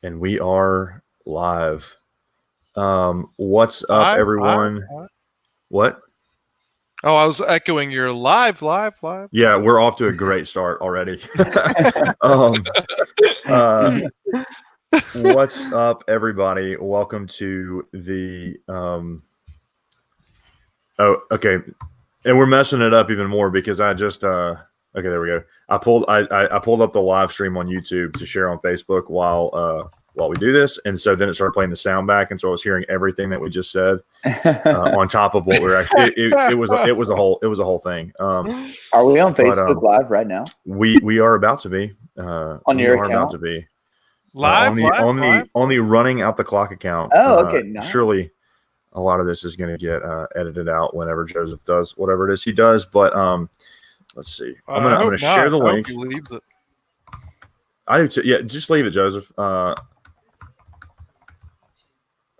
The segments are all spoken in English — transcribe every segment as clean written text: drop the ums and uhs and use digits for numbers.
And we are live. What's up, Live, everyone? live. What? Oh, I was echoing your live. Yeah, we're off to a great start already. um, uh, what's up, everybody? Welcome to the. Oh, okay, and we're messing it up even more because I just. Okay, there we go. I pulled up the live stream on YouTube to share on Facebook while we do this, and so then it started playing the sound back, and so I was hearing everything that we just said on top of what we're actually. It was a whole thing. Are we on Facebook Live right now? We are about to be. On we your are account? about to be live. on the running out the clock account. Oh, okay. Nice. Surely, a lot of this is going to get edited out whenever Joseph does whatever it is he does. But let's see. I'm gonna share the link. I hope he leaves it. I do too. Yeah, just leave it, Joseph.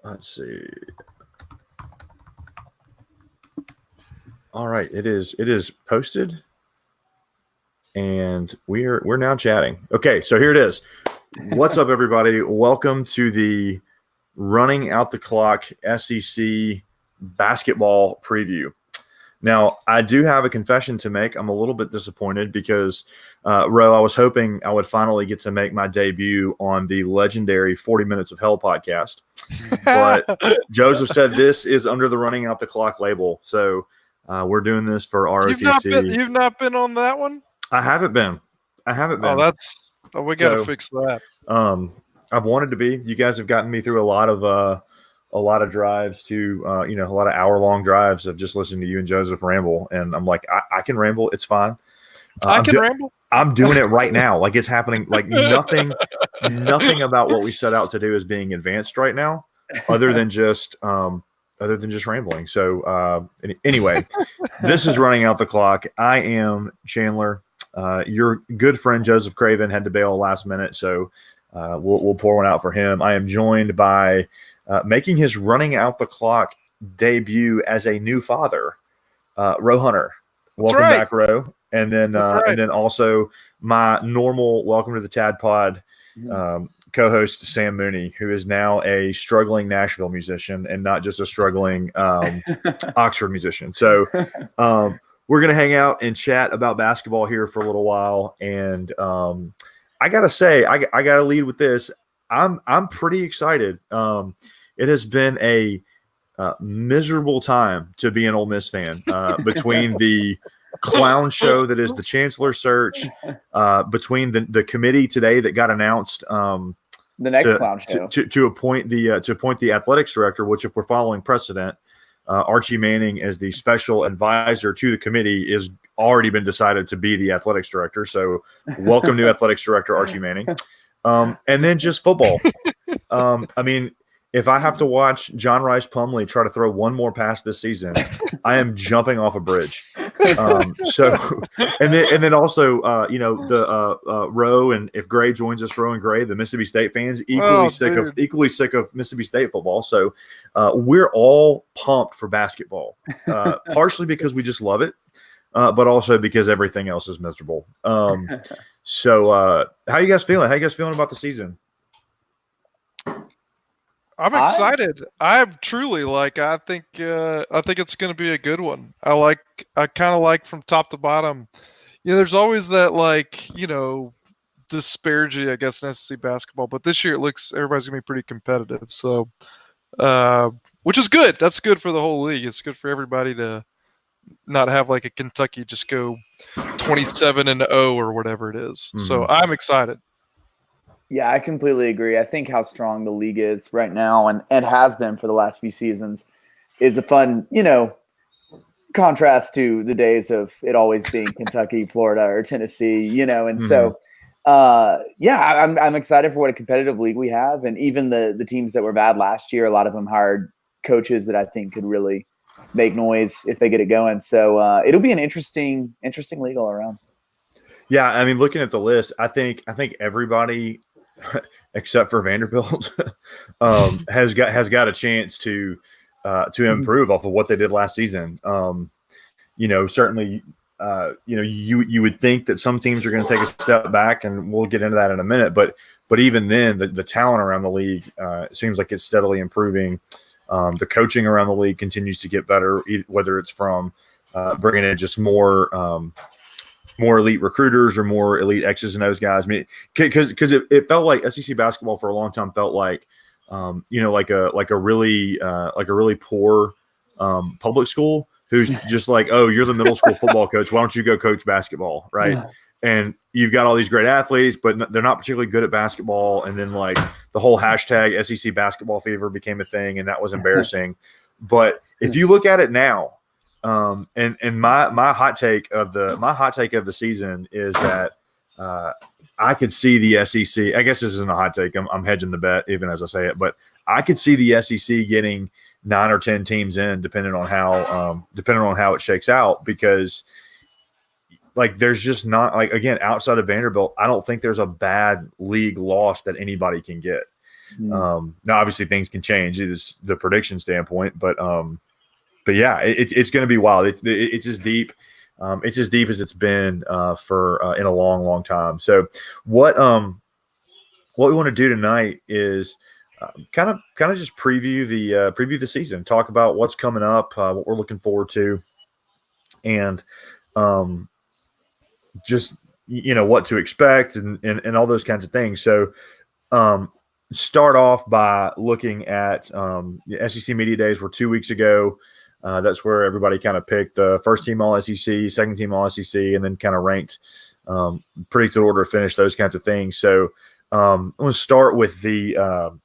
Let's see. All right, it is posted, and we're now chatting. Okay, so here it is. What's up, everybody? Welcome to the Running Out the Clock SEC basketball preview. Now, I do have a confession to make. I'm a little bit disappointed because, Ro, I was hoping I would finally get to make my debut on the legendary 40 Minutes of Hell podcast. But Joseph said this is under the Running Out the Clock label. So we're doing this for ROTC. You've not been on that one? I haven't been. Oh, we got to fix that. I've wanted to be. You guys have gotten me through a lot of drives to, a lot of hour-long drives of just listening to you and Joseph ramble. And I'm like, I can ramble. It's fine. I can ramble. I'm doing it right now. Like it's happening. Like nothing about what we set out to do is being advanced right now, other than just rambling. So anyway, this is Running Out the Clock. I am Chandler. Your good friend Joseph Craven had to bail last minute, so we'll pour one out for him. I am joined by making his Running Out the Clock debut as a new father, Ro Hunter. Welcome back, Ro. And then and then also my normal welcome to the Tad Pod co-host Sam Mooney, who is now a struggling Nashville musician and not just a struggling Oxford musician. So we're gonna hang out and chat about basketball here for a little while. And I gotta say, I gotta lead with this. I'm pretty excited. It has been a miserable time to be an Ole Miss fan between the clown show that is the chancellor search, between the committee today that got announced, the next clown show to appoint the athletics director, which, if we're following precedent, Archie Manning as the special advisor to the committee is already been decided to be the athletics director. So welcome to athletics director Archie Manning. And then just football. I mean, if I have to watch John Rice Plumlee try to throw one more pass this season, I am jumping off a bridge. So, and then also, Roe, and if Gray joins us, Roe and Gray, the Mississippi State fans, equally sick of Mississippi State football. So, we're all pumped for basketball, partially because we just love it, but also because everything else is miserable. So, how you guys feeling? How you guys feeling about the season? I'm excited. I'm truly I think it's going to be a good one. I kind of like from top to bottom. There's always that disparity, I guess, in SEC basketball. But this year it looks everybody's going to be pretty competitive. So, which is good. That's good for the whole league. It's good for everybody to not have a Kentucky just go 27-0 or whatever it is. Mm-hmm. So I'm excited. Yeah, I completely agree. I think how strong the league is right now and has been for the last few seasons is a fun, contrast to the days of it always being Kentucky, Florida, or Tennessee, and mm-hmm. So, I'm excited for what a competitive league we have. And even the teams that were bad last year, a lot of them hired coaches that I think could really make noise if they get it going. So it'll be an interesting league all around. Yeah, I mean, looking at the list, I think everybody except for Vanderbilt has got a chance to improve off of what they did last season. Certainly, you would think that some teams are going to take a step back, and we'll get into that in a minute. But But even then, the talent around the league seems like it's steadily improving. The coaching around the league continues to get better, whether it's from bringing in just more elite recruiters or more elite X's and O's guys. I mean, because it felt like SEC basketball for a long time felt like, like a really poor public school who's just like, oh, you're the middle school football coach. Why don't you go coach basketball, right? And you've got all these great athletes, but they're not particularly good at basketball. And then like the whole hashtag SEC basketball fever became a thing, and that was embarrassing. But if you look at it now, and my hot take of the season is that I could see the SEC. I guess this isn't a hot take. I'm hedging the bet even as I say it, but I could see the SEC getting 9 or 10 teams in, depending on how it shakes out, because like there's just not, like, again, outside of Vanderbilt, I don't think there's a bad league loss that anybody can get. Now obviously things can change. It is the prediction standpoint, but yeah, it's going to be wild. It's as deep. It's as deep as it's been for in a long, long time. So what we want to do tonight is kind of just preview the season, talk about what's coming up, what we're looking forward to, and just what to expect and all those kinds of things. So start off by looking at the SEC Media Days were 2 weeks ago. That's where everybody kind of picked the first team All SEC, second team All SEC, and then kind of ranked predicted order of finish, those kinds of things. So I'm going to start with the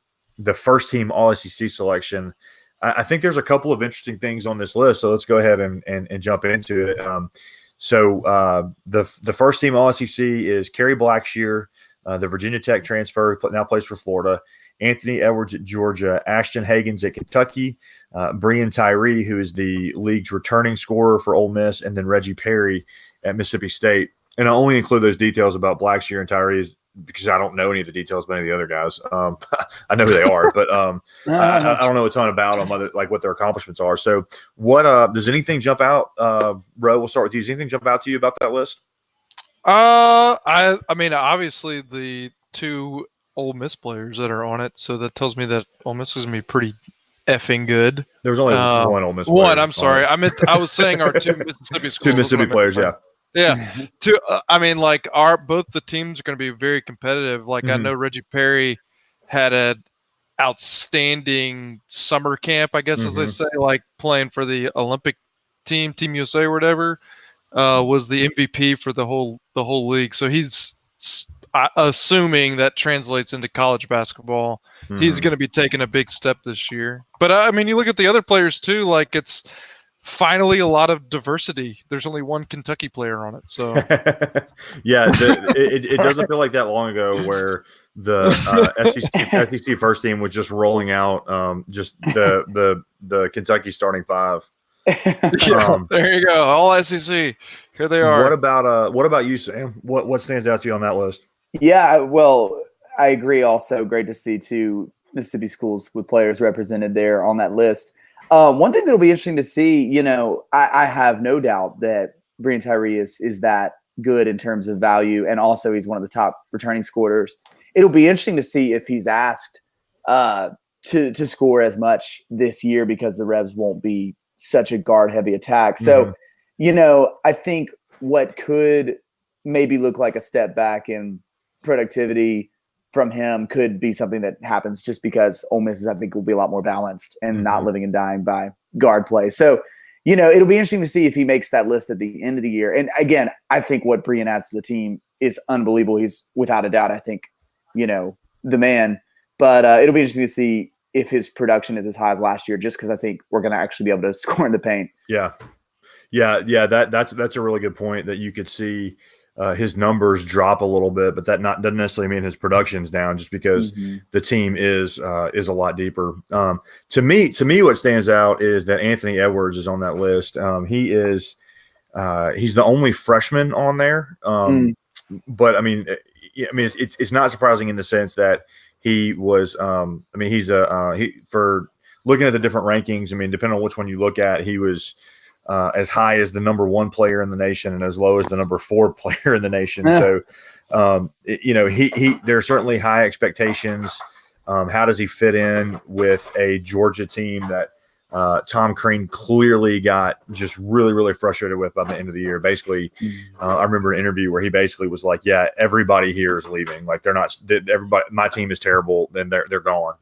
first team All SEC selection. I think there's a couple of interesting things on this list, so let's go ahead and jump into it. So the first team All SEC is Kerry Blackshear, the Virginia Tech transfer, now plays for Florida. Anthony Edwards at Georgia, Ashton Hagans at Kentucky, Breon Tyree, who is the league's returning scorer for Ole Miss, and then Reggie Perry at Mississippi State. And I only include those details about Blackshear and Tyree because I don't know any of the details about any of the other guys. I know who they are, but I don't know a ton about them, like what their accomplishments are. So what does anything jump out? Ro, we'll start with you. Does anything jump out to you about that list? I mean, obviously the two Ole Miss players that are on it, so that tells me that Ole Miss is gonna be pretty effing good. There was only one Ole Miss player. One, I'm sorry. I was saying our two Mississippi schools. Two Mississippi players, yeah. Yeah. I mean, like both the teams are going to be very competitive. Like I know Reggie Perry had an outstanding summer camp, I guess, as they say, like playing for the Olympic team, Team USA or whatever, was the MVP for the whole league. So he's assuming that translates into college basketball. He's going to be taking a big step this year. But I mean, you look at the other players too, like it's finally a lot of diversity. There's only one Kentucky player on it. So yeah, it doesn't feel like that long ago where the SEC first team was just rolling out just the Kentucky starting five. There you go. All SEC. Here they are. What about you, Sam? What stands out to you on that list? Yeah, well, I agree. Also, great to see two Mississippi schools with players represented there on that list. One thing that'll be interesting to see, I have no doubt that Breon Tyree is that good in terms of value, and also he's one of the top returning scorers. It'll be interesting to see if he's asked to score as much this year because the Rebs won't be such a guard-heavy attack. So, I think what could maybe look like a step back in productivity from him could be something that happens just because Ole Miss, I think, will be a lot more balanced and not living and dying by guard play. So, it'll be interesting to see if he makes that list at the end of the year. And again, I think what Breon adds to the team is unbelievable. He's without a doubt, I think, the man. But it'll be interesting to see if his production is as high as last year, just because I think we're going to actually be able to score in the paint. Yeah. That's a really good point, that you could see his numbers drop a little bit, but that doesn't necessarily mean his production's down, just because the team is a lot deeper. To me, what stands out is that Anthony Edwards is on that list. He's the only freshman on there. But I mean, it's not surprising in the sense that he was. For looking at the different rankings, I mean, depending on which one you look at, he was as high as the number 1 player in the nation and as low as the number 4 player in the nation. So, there are certainly high expectations. How does he fit in with a Georgia team that Tom Crean clearly got just really, really frustrated with by the end of the year? Basically, I remember an interview where he basically was like, "Yeah, everybody here is leaving. Like, they're not. Everybody, my team is terrible. Then they're gone."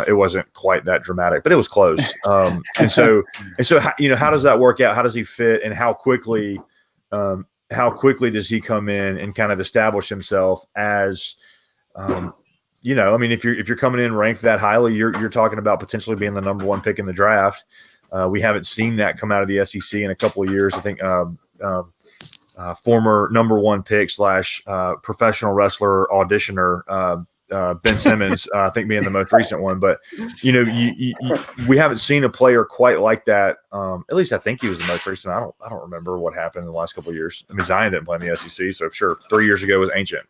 It wasn't quite that dramatic, but it was close. And so, how does that work out? How does he fit, and how quickly does he come in and kind of establish himself as, if you're coming in ranked that highly, you're talking about potentially being the number 1 pick in the draft. We haven't seen that come out of the SEC in a couple of years. I think former number 1 pick / professional wrestler auditioner Ben Simmons, I think being the most recent one. But we haven't seen a player quite like that. At least I think he was the most recent. I don't remember what happened in the last couple of years. I mean, Zion didn't play in the SEC, so sure, 3 years ago was ancient.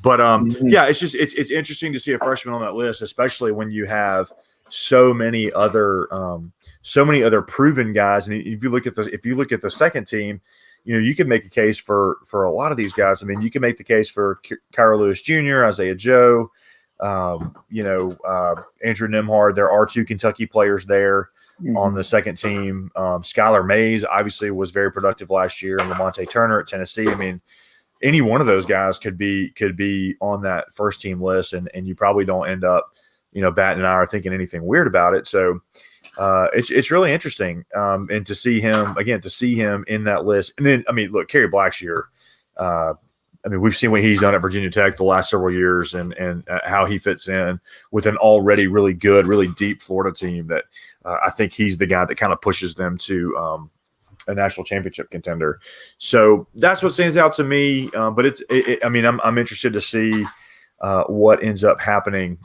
But it's interesting to see a freshman on that list, especially when you have so many other proven guys. And if you look at the second team, you can make a case for a lot of these guys. I mean, you can make the case for Kyra Lewis Jr., Isaiah Joe, Andrew Nemhard. There are 2 Kentucky players there on the second team. Skylar Mays obviously was very productive last year, and Lamonte Turner at Tennessee. I mean, any one of those guys could be on that first team list, and you probably don't end up, batting an eye or thinking anything weird about it. So it's really interesting, and to see him in that list. And then, I mean, look, Kerry Blackshear. We've seen what he's done at Virginia Tech the last several years, and how he fits in with an already really good, really deep Florida team. That I think he's the guy that kind of pushes them to a national championship contender. So that's what stands out to me. But I'm interested to see what ends up happening.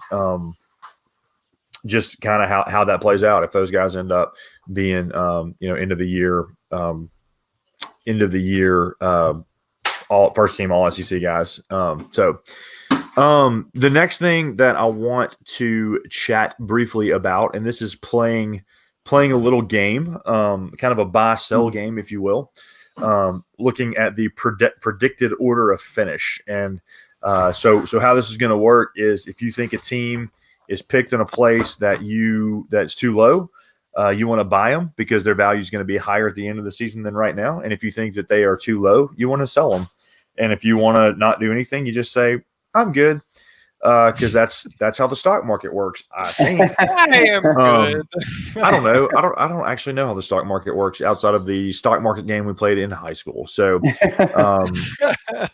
Just kind of how that plays out if those guys end up being, end of the year, all first team all SEC guys. The next thing that I want to chat briefly about, and this is playing a little game, kind of a buy-sell game, if you will, looking at the predicted order of finish. And so how this is going to work is, if you think a team is picked in a place that's too low, you want to buy them because their value is going to be higher at the end of the season than right now. And if you think that they are too low, you want to sell them. And if you want to not do anything, you just say, "I'm good." Because that's how the stock market works, I think. I am good. I don't know. I don't actually know how the stock market works outside of the stock market game we played in high school. So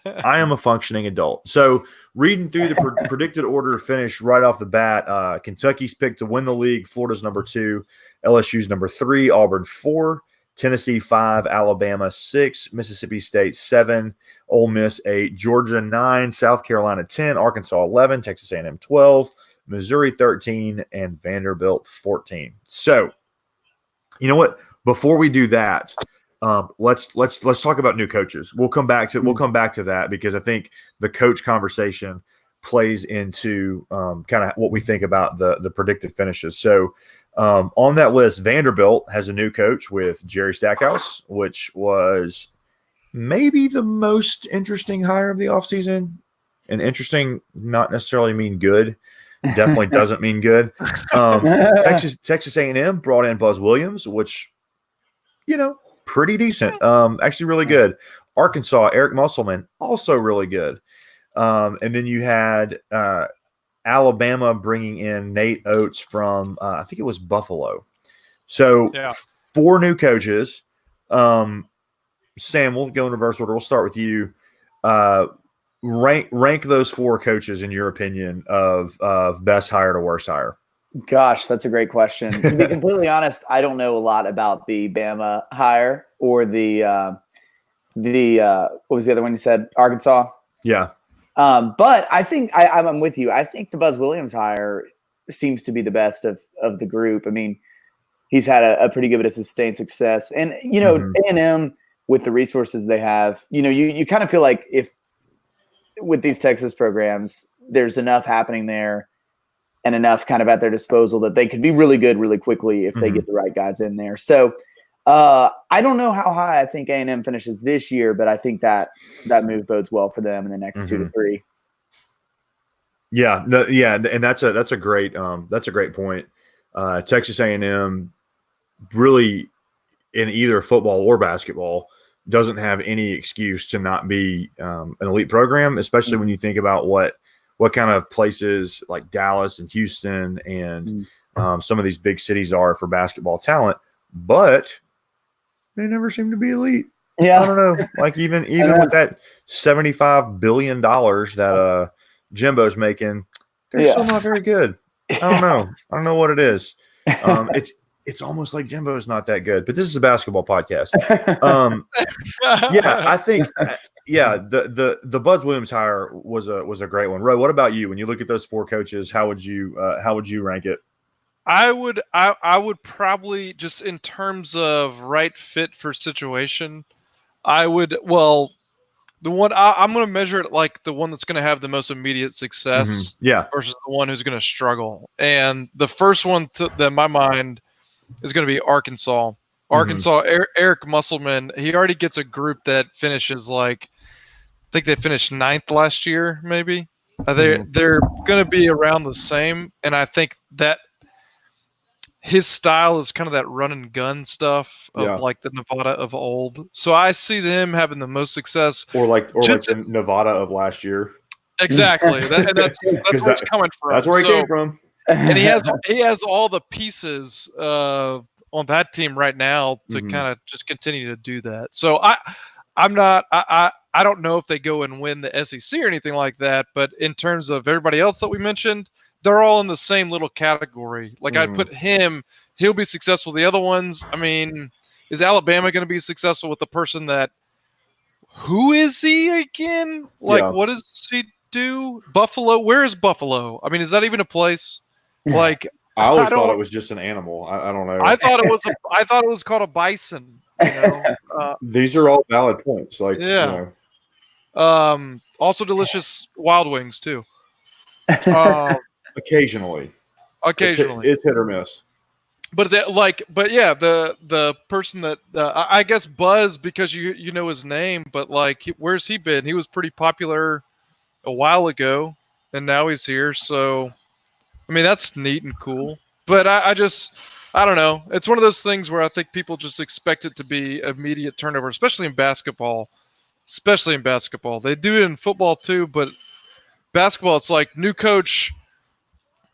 I am a functioning adult. So reading through the predicted order of finish right off the bat, Kentucky's picked to win the league. Florida's number 2, LSU's number 3, Auburn 4, Tennessee 5, Alabama 6, Mississippi State 7, Ole Miss 8, Georgia 9, South Carolina 10, Arkansas 11, Texas A&M 12, Missouri 13, and Vanderbilt 14. So, you know what? Before we do that, let's talk about new coaches. We'll come back to that, because I think the coach conversation plays into kind of what we think about the predicted finishes. So on that list, Vanderbilt has a new coach with Jerry Stackhouse, which was maybe the most interesting hire of the offseason. And interesting not necessarily mean good. Definitely doesn't mean good. Texas A&M brought in Buzz Williams, which, pretty decent. Actually really good. Arkansas, Eric Musselman, also really good. And then you had Alabama bringing in Nate Oates from, I think it was Buffalo. So 4 new coaches. Sam, we'll go in reverse order. We'll start with you. Rank those 4 coaches in your opinion of best hire to worst hire. Gosh, that's a great question. To be completely honest, I don't know a lot about the Bama hire or the what was the other one you said? Arkansas? Yeah. But I think I'm with you. I think the Buzz Williams hire seems to be the best of the group. I mean, he's had a pretty good bit of sustained success. And, A&M, with the resources they have, you kind of feel like if with these Texas programs, there's enough happening there and enough kind of at their disposal that they could be really good really quickly if they get the right guys in there. So I don't know how high I think A&M finishes this year, but I think that move bodes well for them in the next 2 to 3. Yeah, and that's a great point. Texas A&M really, in either football or basketball, doesn't have any excuse to not be an elite program, especially when you think about what kind of places like Dallas and Houston and some of these big cities are for basketball talent, but they never seem to be elite. Yeah, I don't know. Like even with that $75 billion that Jimbo's making, they're still not very good. I don't know. I don't know what it is. It's almost like Jimbo is not that good, but this is a basketball podcast. Yeah, I think the Buzz Williams hire was a great one. Ro, what about you? When you look at those 4 coaches, how would you rank it? I would probably, just in terms of right fit for situation, the one I'm going to measure it like the one that's going to have the most immediate success, versus the one who's going to struggle. And the first one that in my mind is going to be Arkansas. Arkansas, Eric Musselman, he already gets a group that finishes I think they finished 9th last year, maybe. They're going to be around the same, and I think that his style is kind of that run and gun stuff of like the Nevada of old. So I see him having the most success, or like the Nevada of last year. Exactly, that's where it's coming from. That's where he came from, and he has all the pieces on that team right now to kind of just continue to do that. So I don't know if they go and win the SEC or anything like that, but in terms of everybody else that we mentioned, they're all in the same little category. Like I'd put he'll be successful. The other ones, I mean, is Alabama going to be successful with the person that, who is he again? What does he do? Buffalo? Where is Buffalo? I mean, is that even a place? Like, I always thought it was just an animal. I don't know. I thought it was called a bison. You know? These are all valid points. Like, yeah. Also delicious wild wings too. Occasionally, it's hit or miss. But the person that I guess Buzz, because you know his name, but like, where's he been? He was pretty popular a while ago, and now he's here. So, I mean, that's neat and cool. But I don't know. It's one of those things where I think people just expect it to be immediate turnover, especially in basketball. They do it in football too, but basketball, it's like new coach.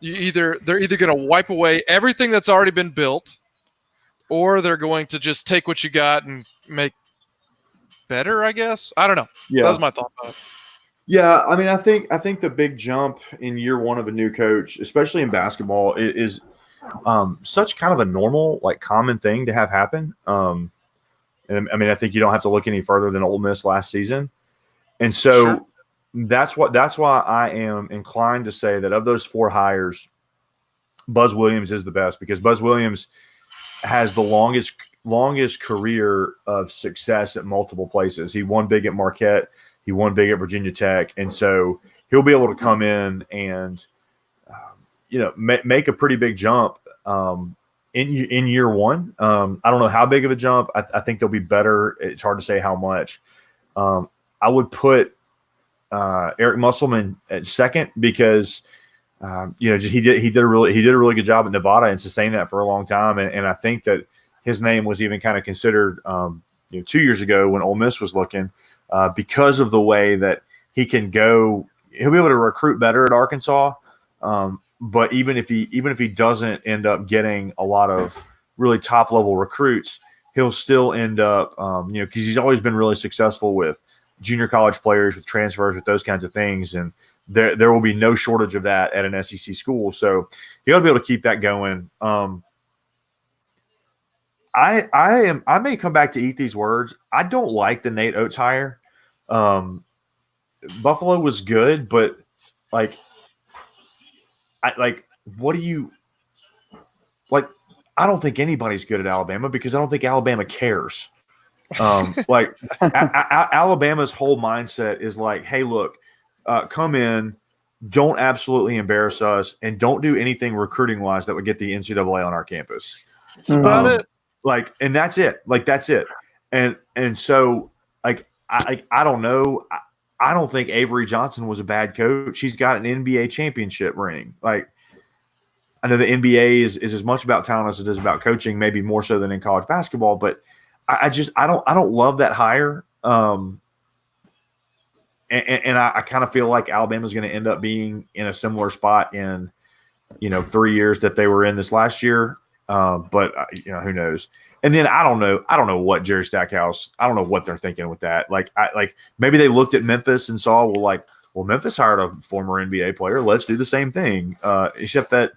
They're either going to wipe away everything that's already been built, or they're going to just take what you got and make better, I guess. I don't know. Yeah. That was my thought about it. Yeah, I mean, I think the big jump in year one of a new coach, especially in basketball, is such kind of a normal, like, common thing to have happen. And I mean, I think you don't have to look any further than Ole Miss last season, and so. Sure. That's why I am inclined to say that of those 4 hires, Buzz Williams is the best, because Buzz Williams has the longest career of success at multiple places. He won big at Marquette, he won big at Virginia Tech, and so he'll be able to come in and make a pretty big jump in year one. I don't know how big of a jump. I think they'll be better. It's hard to say how much. I would put Eric Musselman at second, because he did a really good job at Nevada and sustained that for a long time, and I think that his name was even kind of considered 2 years ago when Ole Miss was looking, because of the way that he can go. He'll be able to recruit better at Arkansas, but even if he doesn't end up getting a lot of really top level recruits, he'll still end up because he's always been really successful with junior college players, with transfers, with those kinds of things, and there will be no shortage of that at an SEC school. So you got to be able to keep that going. I may come back to eat these words. I don't like the Nate Oates hire. Buffalo was good, but what do you like? I don't think anybody's good at Alabama, because I don't think Alabama cares. Alabama's whole mindset is like, hey, look, come in, don't absolutely embarrass us, and don't do anything recruiting wise that would get the NCAA on our campus. That's about it. Like, and that's it. Like, that's it. And so, like, I don't know. I don't think Avery Johnson was a bad coach. He's got an NBA championship ring. Like, I know the NBA is as much about talent as it is about coaching, maybe more so than in college basketball. But I don't love that hire. And I kind of feel like Alabama's going to end up being in a similar spot in 3 years that they were in this last year. But who knows? And then I don't know what Jerry Stackhouse. I don't know what they're thinking with that. Like maybe they looked at Memphis and saw well Memphis hired a former NBA player. Let's do the same thing. Except that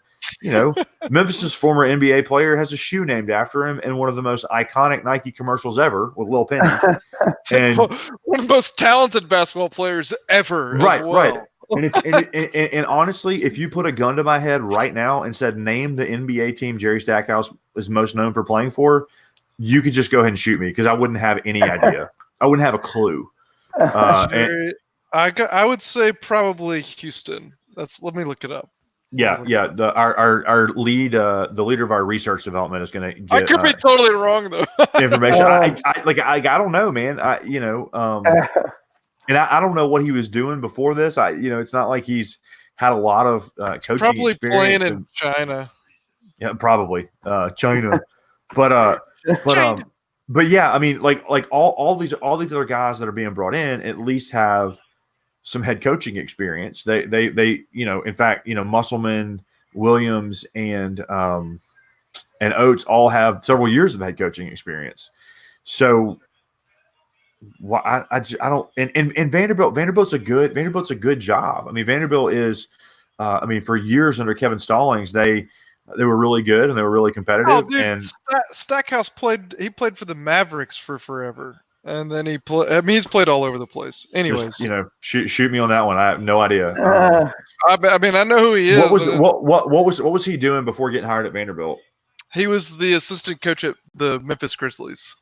Memphis's former NBA player has a shoe named after him in one of the most iconic Nike commercials ever with Lil Penny. And one of the most talented basketball players ever. Right, as well. right. And honestly, if you put a gun to my head right now and said, name the NBA team Jerry Stackhouse is most known for playing for, you could just go ahead and shoot me because I wouldn't have any idea. I wouldn't have a clue. I would say probably Houston. Let me look it up. Yeah. Our lead, the leader of our research development is going to get. I could be totally wrong though. Information. I don't know, man. And I don't know what he was doing before this. It's not like he's had a lot of coaching probably experience. Playing in China. Yeah, probably China. But yeah, I mean, like all these other guys that are being brought in at least have some head coaching experience. They in fact, Musselman, Williams, and Oates all have several years of head coaching experience. So. Well, I don't and Vanderbilt's a good job. I mean, Vanderbilt is for years under Kevin Stallings, they were really good and they were really competitive. Oh, dude, and Stackhouse played for the Mavericks for forever, and then he's played all over the place. Anyways, just, shoot me on that one. I have no idea. I mean, I know who he is. What was he doing before getting hired at Vanderbilt? He was the assistant coach at the Memphis Grizzlies.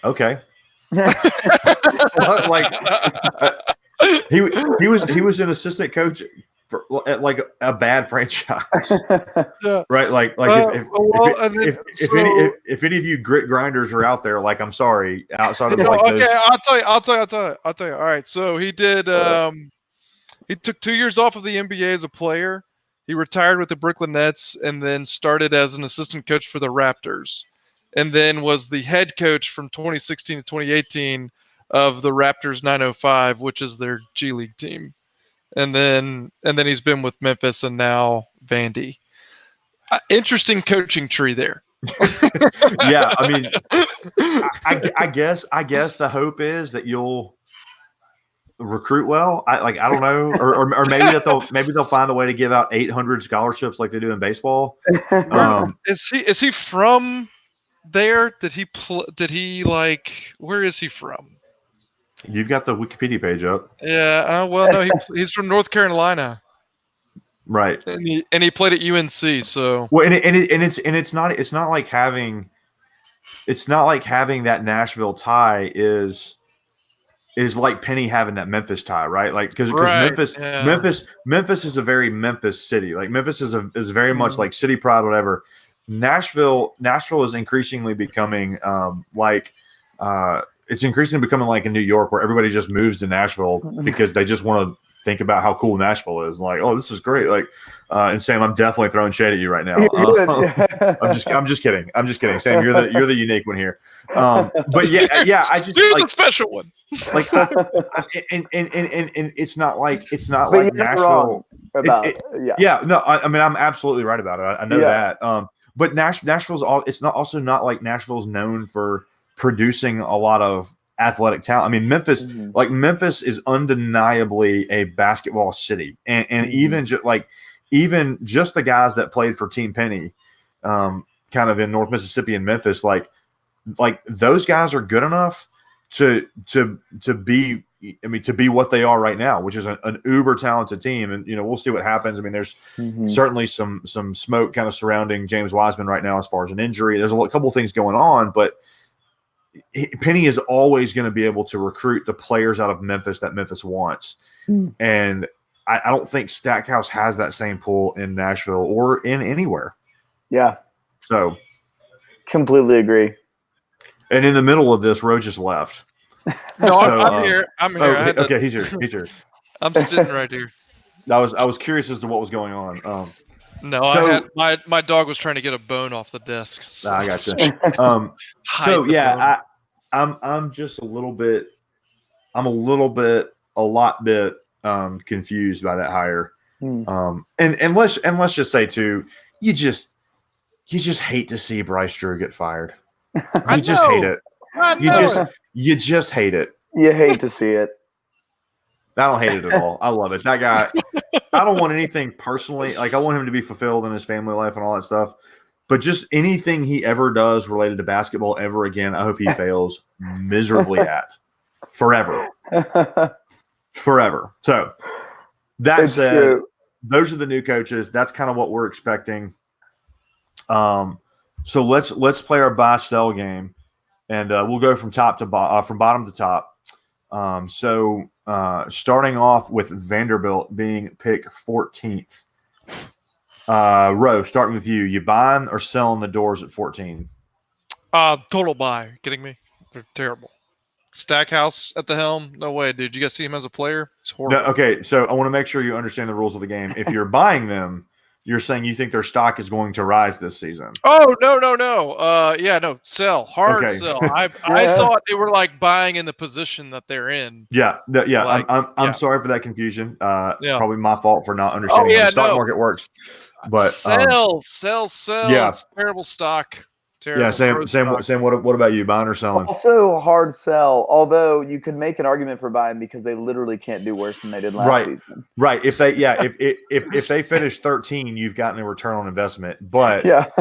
Okay. He was an assistant coach at like a bad franchise. Yeah. Right? If any of you grit grinders are out there, I'm sorry, outside of okay, I'll tell you. All right. So he did he took 2 years off of the NBA as a player. He retired with the Brooklyn Nets and then started as an assistant coach for the Raptors. And then was the head coach from 2016 to 2018 of the Raptors 905, which is their G League team. And then he's been with Memphis and now Vandy. Interesting coaching tree there. Yeah, I mean, I guess the hope is that you'll recruit well. I don't know, or maybe they'll find a way to give out 800 scholarships like they do in baseball. Is he from? There did he where is he from? You've got the Wikipedia page up. Yeah, well no, he's from North Carolina. Right. And he played at UNC, so well it's not like having that Nashville tie is like Penny having that Memphis tie, right? Like because Memphis is a very Memphis city. Like Memphis is very much like city pride, whatever. Nashville is increasingly becoming it's increasingly becoming like in New York where everybody just moves to Nashville because they just want to think about how cool Nashville is. Like, oh, this is great. Like, and Sam, I'm definitely throwing shade at you right now. I'm just kidding. Sam, you're the unique one here. But yeah, I just you're the special one. Like, and it's not like Nashville. No, I mean, I'm absolutely right about it. I know that. But Nashville's also not like Nashville's known for producing a lot of athletic talent. I mean, Memphis is undeniably a basketball city, and even just the guys that played for Team Penny, kind of in North Mississippi and Memphis, like those guys are good enough to be what they are right now, which is an uber talented team. And, we'll see what happens. I mean, there's certainly some smoke kind of surrounding James Wiseman right now, as far as an injury. There's a couple of things going on, but Penny is always going to be able to recruit the players out of Memphis that Memphis wants. And I don't think Stackhouse has that same pull in Nashville or in anywhere. Yeah. So completely agree. And in the middle of this, Roe just left. No, So, I'm here. I'm here. Okay, he's here. He's here. I'm sitting right here. I was curious as to what was going on. No, so, I had my dog was trying to get a bone off the desk. So. I got you. Hide the bone. I'm just a little bit, a lot bit confused by that hire. And let's just say too, you just hate to see Bryce Drew get fired. You just hate it. You just hate it. You hate to see it. I don't hate it at all. I love it. That guy, I don't want anything personally. Like, I want him to be fulfilled in his family life and all that stuff. But just anything he ever does related to basketball ever again, I hope he fails miserably at. Forever. Forever. So, that said, those are the new coaches. That's kind of what we're expecting. So let's play our buy-sell game, and we'll go from from bottom to top. So starting off with Vanderbilt being picked 14th. Ro, starting with you. You buying or selling the doors at 14? Total buy. Kidding me? They're terrible. Stackhouse at the helm? No way, dude. You guys see him as a player? It's horrible. No, okay, so I want to make sure you understand the rules of the game. If you're buying them, you're saying you think their stock is going to rise this season. Oh, no. Yeah, no. Sell. Hard sell. I thought they were like buying in the position that they're in. Yeah. Like, I'm sorry for that confusion. Probably my fault for not understanding how the stock market works. But sell. Yeah. It's terrible stock. Terrible. Yeah, Sam, what about you? Buying or selling? Also hard sell, although you could make an argument for buying because they literally can't do worse than they did last season. Right. If if they finish 13, you've gotten a return on investment. But a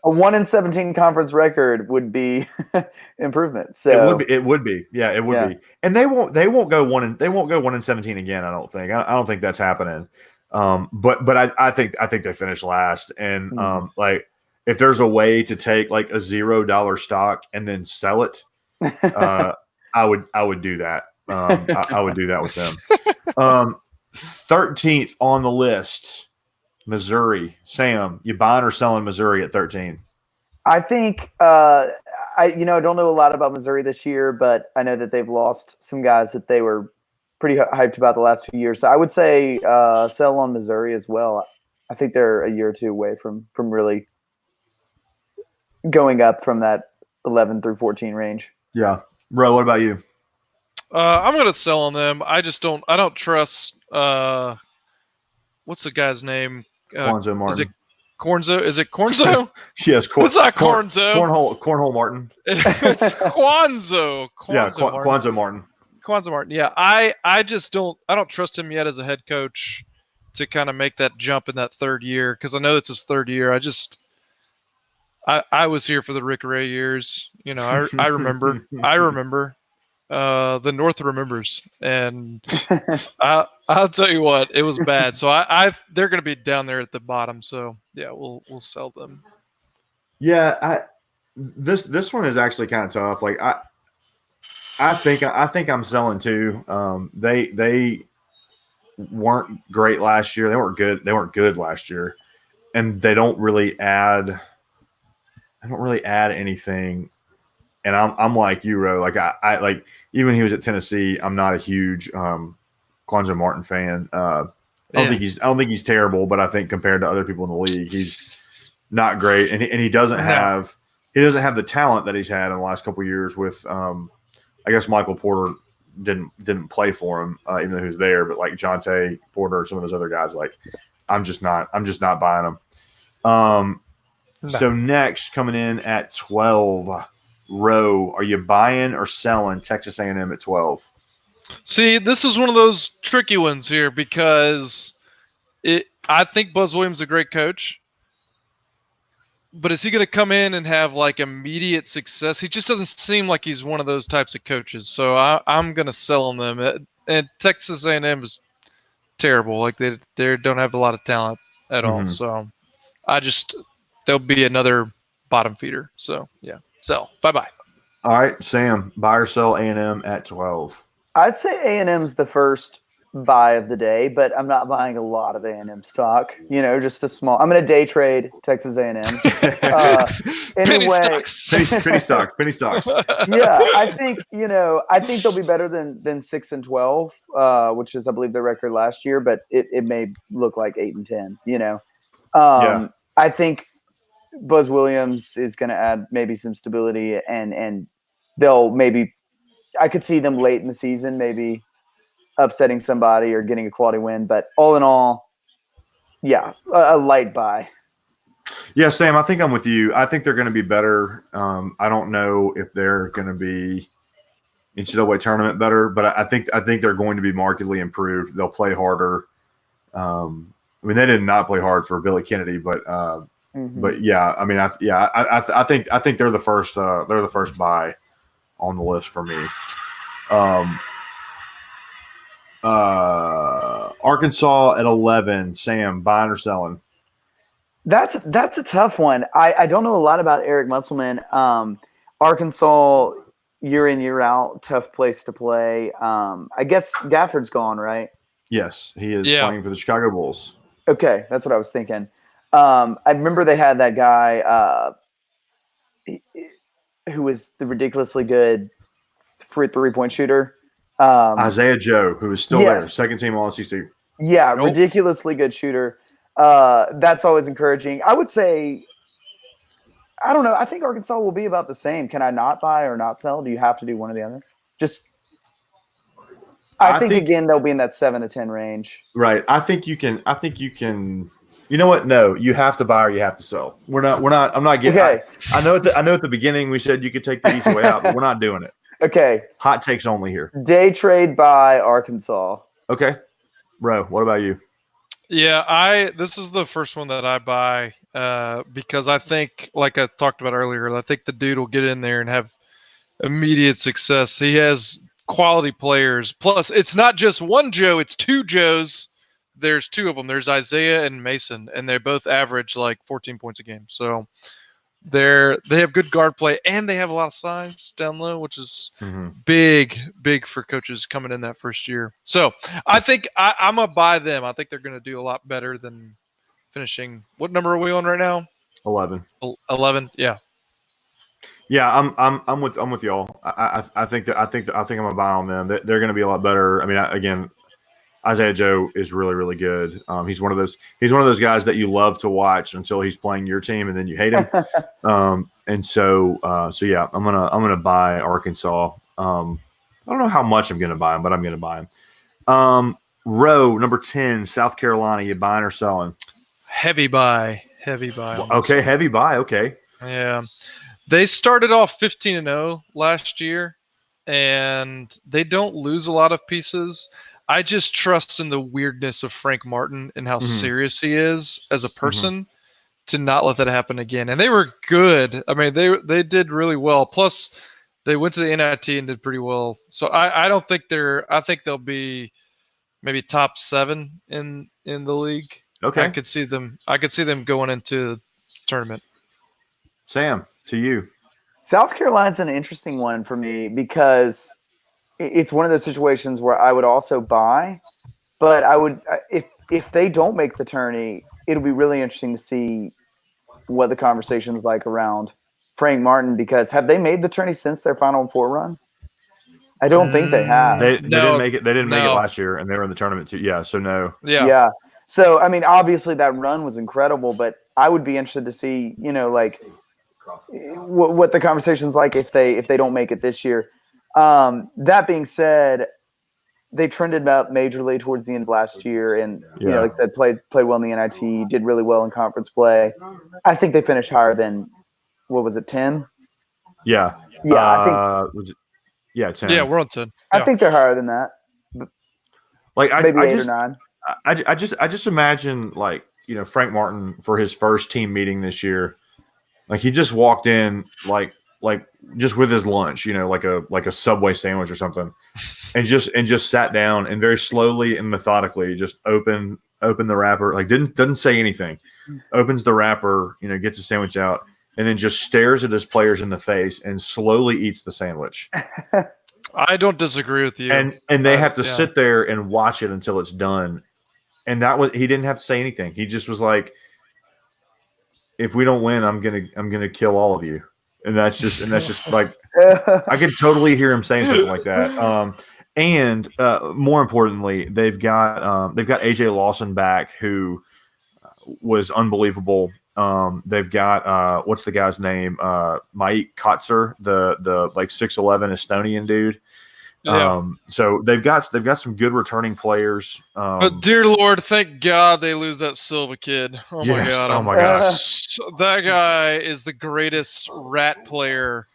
1-17 conference record would be improvement. So it would be. Yeah, it would be. And they won't go 1-17 again, I don't think. I don't think that's happening. But I think they finish last. And like, if there's a way to take like a $0 stock and then sell it, I would do that. I would do that with them. 13th on the list, Missouri. Sam, you buying or selling Missouri at 13? I think I don't know a lot about Missouri this year, but I know that they've lost some guys that they were pretty hyped about the last few years. So I would say sell on Missouri as well. I think they're a year or two away from really going up from that 11 through 14 range. Yeah. Ro, what about you? I'm going to sell on them. I don't trust, what's the guy's name? Cornzo Martin. Is it Cornzo? Is it Cornzo? Yes. It's not Cornzo. Cornhole Martin. It's Quanzo. Quanzo Martin. Quanzo Martin. Yeah. I don't trust him yet as a head coach to kind of make that jump in that third year, because I know it's his third year. I was here for the Rick Ray years. I remember. The North remembers, and I'll tell you what, it was bad. So they're going to be down there at the bottom. So yeah, we'll sell them. Yeah, this one is actually kind of tough. Like I think I'm selling too. They weren't great last year. They weren't good. They weren't good last year, and they don't really add anything. And I'm like you, Ro. Like I like, even when he was at Tennessee, I'm not a huge Quanzo Martin fan. I don't think he's terrible, but I think compared to other people in the league, he's not great. And he doesn't have the talent that he's had in the last couple of years. With I guess Michael Porter didn't play for him, even though he was there. But like Jonte Porter, some of those other guys, like I'm just not buying them. So next, coming in at 12, Ro, are you buying or selling Texas A&M at 12? See, this is one of those tricky ones here, because I think Buzz Williams is a great coach, but is he going to come in and have like immediate success? He just doesn't seem like he's one of those types of coaches. So I'm going to sell on them. And Texas A&M is terrible. Like they don't have a lot of talent at all. So they'll be another bottom feeder. So yeah, sell. Bye-bye. All right, Sam, buy or sell A&M at 12? I'd say A&M's the first buy of the day, but I'm not buying a lot of A&M stock. Just a small. I'm going to day trade Texas A&M. Penny Anyway, stocks. Penny stocks. yeah, I think they'll be better than 6-12, which is I believe their record last year, but it may look like 8-10. Yeah. I think Buzz Williams is going to add maybe some stability, and they'll maybe I could see them late in the season maybe upsetting somebody or getting a quality win. But all in all, yeah, a light buy. Yeah, Sam, I think I'm with you. I think they're going to be better. I don't know if they're going to be NCAA tournament better, but I think they're going to be markedly improved. They'll play harder. I mean, they did not play hard for Billy Kennedy, but yeah, I mean, I think they're the first buy on the list for me. Arkansas at 11. Sam, buying or selling? That's a tough one. I don't know a lot about Eric Musselman. Arkansas, year in, year out, tough place to play. I guess Gafford's gone, right? Yes, he is playing for the Chicago Bulls. Okay, that's what I was thinking. I remember they had that guy who was the ridiculously good free three-point shooter. Isaiah Joe, who is still there, second team All-SEC. Yeah, ridiculously good shooter. That's always encouraging. I would say, I don't know. I think Arkansas will be about the same. Can I not buy or not sell? Do you have to do one or the other? I think again they'll be in that 7 to 10 range. Right. I think you can. You know what? No, you have to buy or you have to sell. We're not. I'm not getting. Okay. I know at the beginning we said you could take the easy way out, but we're not doing it. Okay. Hot takes only here. Day trade by Arkansas. Okay. Bro, what about you? Yeah, this is the first one that I buy because I think, like I talked about earlier, I think the dude will get in there and have immediate success. He has quality players. Plus, it's not just one Joe, it's two Joes. There's two of them. There's Isaiah and Mason, and they both average like 14 points a game. So they have good guard play, and they have a lot of size down low, which is big for coaches coming in that first year. So I think I'm gonna buy them. I think they're gonna do a lot better than finishing. What number are we on right now? 11. 11. Yeah. Yeah, I'm with y'all. I think I'm gonna buy on them. They're gonna be a lot better. I mean, again, Isaiah Joe is really, really good. He's one of those guys that you love to watch until he's playing your team and then you hate him. And so yeah, I'm gonna buy Arkansas. I don't know how much I'm gonna buy him, but I'm gonna buy him. Row number 10, South Carolina. You buying or selling? Heavy buy. Okay, heavy buy. Okay. Yeah, they started off 15-0 last year, and they don't lose a lot of pieces. I just trust in the weirdness of Frank Martin and how serious he is as a person to not let that happen again. And they were good. I mean, they did really well. Plus, they went to the NIT and did pretty well. So I don't think I think they'll be maybe top 7 in the league. Okay. I could see them going into the tournament. Sam, to you. South Carolina's an interesting one for me because it's one of those situations where I would also buy, but I would if they don't make the tourney, it'll be really interesting to see what the conversation's like around Frank Martin, because have they made the tourney since their Final Four run? I don't think they have. They didn't make it. They didn't make it last year, and they were in the tournament too. Yeah, so no. Yeah. So I mean, obviously that run was incredible, but I would be interested to see, what the conversation's like if they don't make it this year. That being said, they trended up majorly towards the end of last year, and like I said, played well in the NIT, did really well in conference play. I think they finished higher than 10? Yeah. I think. 10. Yeah, we're on 10. Yeah. I think they're higher than that. Like maybe 8 or 9. I just imagine Frank Martin for his first team meeting this year, like he just walked in like just with his lunch, like a Subway sandwich or something, and just sat down and very slowly and methodically just open the wrapper, like doesn't say anything, opens the wrapper, gets the sandwich out, and then just stares at his players in the face and slowly eats the sandwich. I don't disagree with you. And they have to sit there and watch it until it's done. And he didn't have to say anything. He just was like, if we don't win, I'm gonna kill all of you. And that's just like, I could totally hear him saying something like that. And more importantly, they've got AJ Lawson back, who was unbelievable. They've got what's the guy's name? Mike Kotzer, the like 6'11" Estonian dude. Yeah. So they've got some good returning players. But dear Lord, thank God they lose that Silva kid. Oh my God! Oh my God! That guy is the greatest rat player.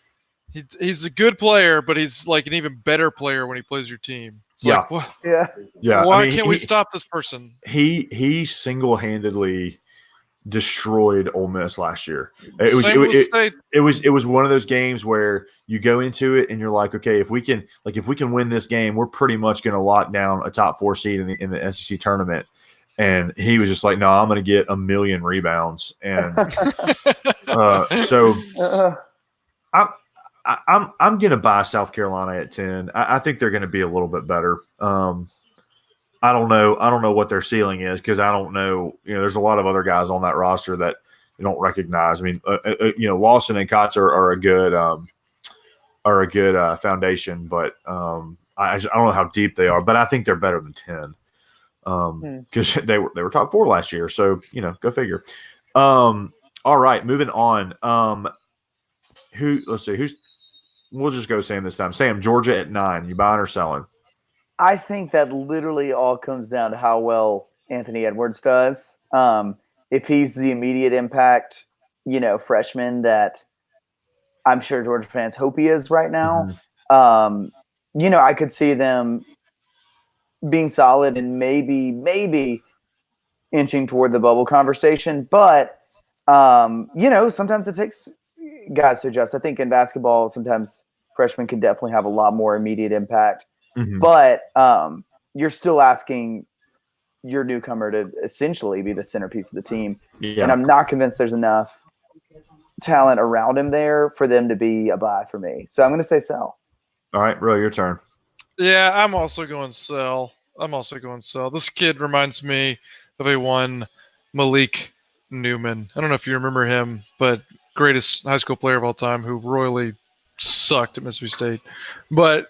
He's a good player, but he's like an even better player when he plays your team. It's like, what? Yeah. Why can't we stop this person? He single-handedly destroyed Ole Miss last year. It was one of those games where you go into it and you're like, okay, if we can win this game, we're pretty much going to lock down a top 4 seed in the SEC tournament. And he was just like, no, I'm going to get 1 million rebounds. And so I'm going to buy South Carolina at 10. I think they're going to be a little bit better. I don't know what their ceiling is, because I don't know. There's a lot of other guys on that roster that you don't recognize. I mean, Lawson and Kotz are a good foundation, but I don't know how deep they are. But I think they're better than 10, because they were top 4 last year. So go figure. All right, moving on. Let's see. We'll just go Sam this time. Sam, Georgia at 9. You buying or selling? I think that literally all comes down to how well Anthony Edwards does. If he's the immediate impact, freshman that I'm sure Georgia fans hope he is right now, I could see them being solid and maybe inching toward the bubble conversation. But, sometimes it takes guys to adjust. I think in basketball, sometimes freshmen can definitely have a lot more immediate impact. But you're still asking your newcomer to essentially be the centerpiece of the team. Yeah. And I'm not convinced there's enough talent around him there for them to be a buy for me. So I'm going to say sell. All right, Ro, your turn. Yeah, I'm also going sell. This kid reminds me of a one Malik Newman. I don't know if you remember him, but greatest high school player of all time who royally sucked at Mississippi State. But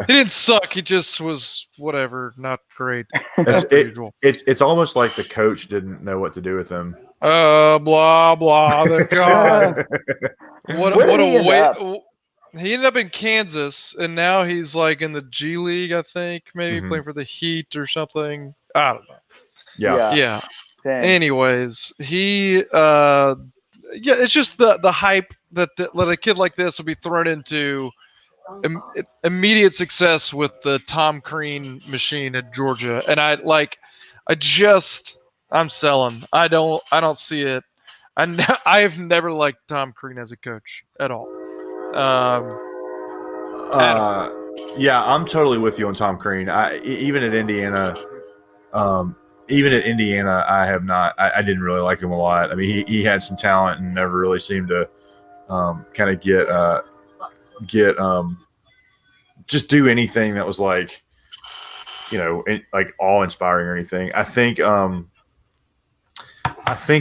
he didn't suck. He just was whatever, not great. It's almost like the coach didn't know what to do with him. Blah, blah. God. What a way. He ended up in Kansas, and now he's like in the G League, I think, maybe playing for the Heat or something. I don't know. Yeah. Dang. Anyways, he it's just the hype that a kid like this will be thrown into immediate success with the Tom Crean machine at Georgia, and I'm selling. I don't see it. I've never liked Tom Crean as a coach at all. Yeah, I'm totally with you on Tom Crean. Even at Indiana, I have not. I didn't really like him a lot. I mean, he had some talent and never really seemed to kind of get just do anything that was like, like awe-inspiring or anything. I think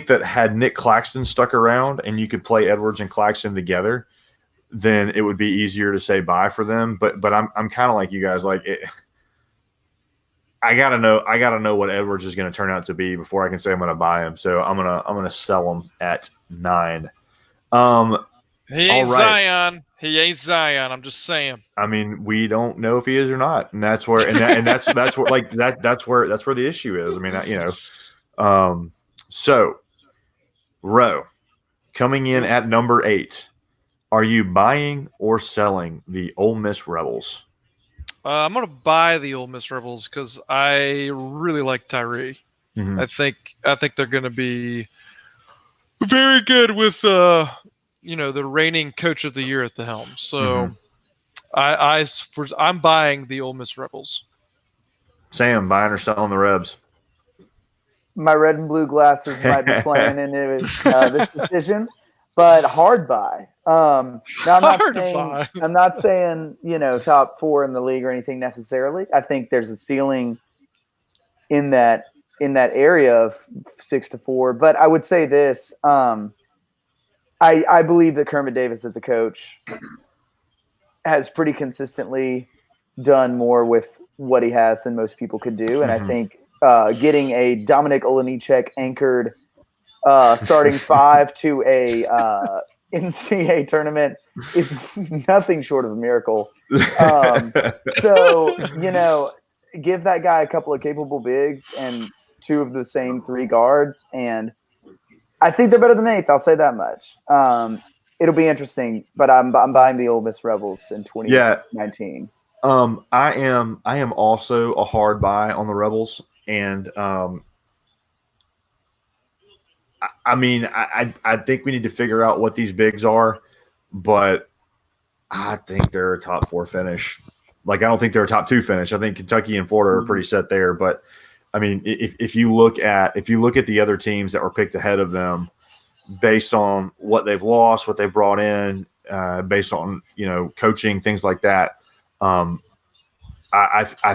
that had Nick Claxton stuck around and you could play Edwards and Claxton together, then it would be easier to say bye for them. But I'm kind of like you guys. Like, I gotta know what Edwards is going to turn out to be before I can say I'm going to buy him. So I'm gonna sell him at 9. He ain't Zion. He ain't Zion. I'm just saying. I mean, we don't know if he is or not, and that's where that's where like that's where the issue is. I mean, so Ro, coming in at number 8, are you buying or selling the Ole Miss Rebels? I'm gonna buy the Ole Miss Rebels because I really like Tyree. I think they're gonna be very good with the reigning coach of the year at the helm. So I'm buying the Ole Miss Rebels. Sam, buying or selling the Rebs? My red and blue glasses might be playing into this decision, but hard buy. Now Hard I'm not saying, top 4 in the league or anything necessarily. I think there's a ceiling in that area of 6-4. But I would say this: I believe that Kermit Davis as a coach has pretty consistently done more with what he has than most people could do, and I think getting a Dominic Olejniczak anchored starting 5 to a NCAA tournament is nothing short of a miracle. So, give that guy a couple of capable bigs and 2 of the same 3 guards, and I think they're better than 8th. I'll say that much. It'll be interesting, but I'm buying the Ole Miss Rebels in 2019. I am also a hard buy on the Rebels, and I think we need to figure out what these bigs are, but I think they're a top 4 finish. Like, I don't think they're a top 2 finish. I think Kentucky and Florida are pretty set there, but I mean, if you look at the other teams that were picked ahead of them, based on what they've lost, what they've brought in, based on coaching, things like that, I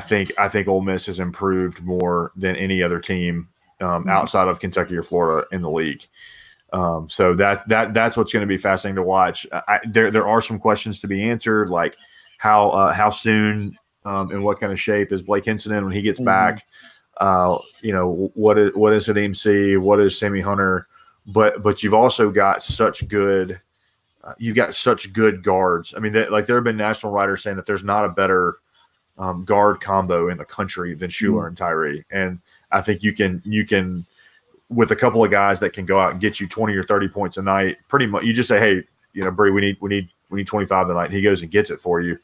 think Ole Miss has improved more than any other team outside of Kentucky or Florida in the league. So that's what's going to be fascinating to watch. There are some questions to be answered, like how soon and what kind of shape is Blake Hinson in when he gets back. What is an MC? What is Sammy Hunter? But you've also got such good guards. I mean, there have been national writers saying that there's not a better guard combo in the country than Schuler and Tyree. And I think you can with a couple of guys that can go out and get you 20 or 30 points a night, pretty much. You just say, hey, Bree, we need 25 tonight. He goes and gets it for you.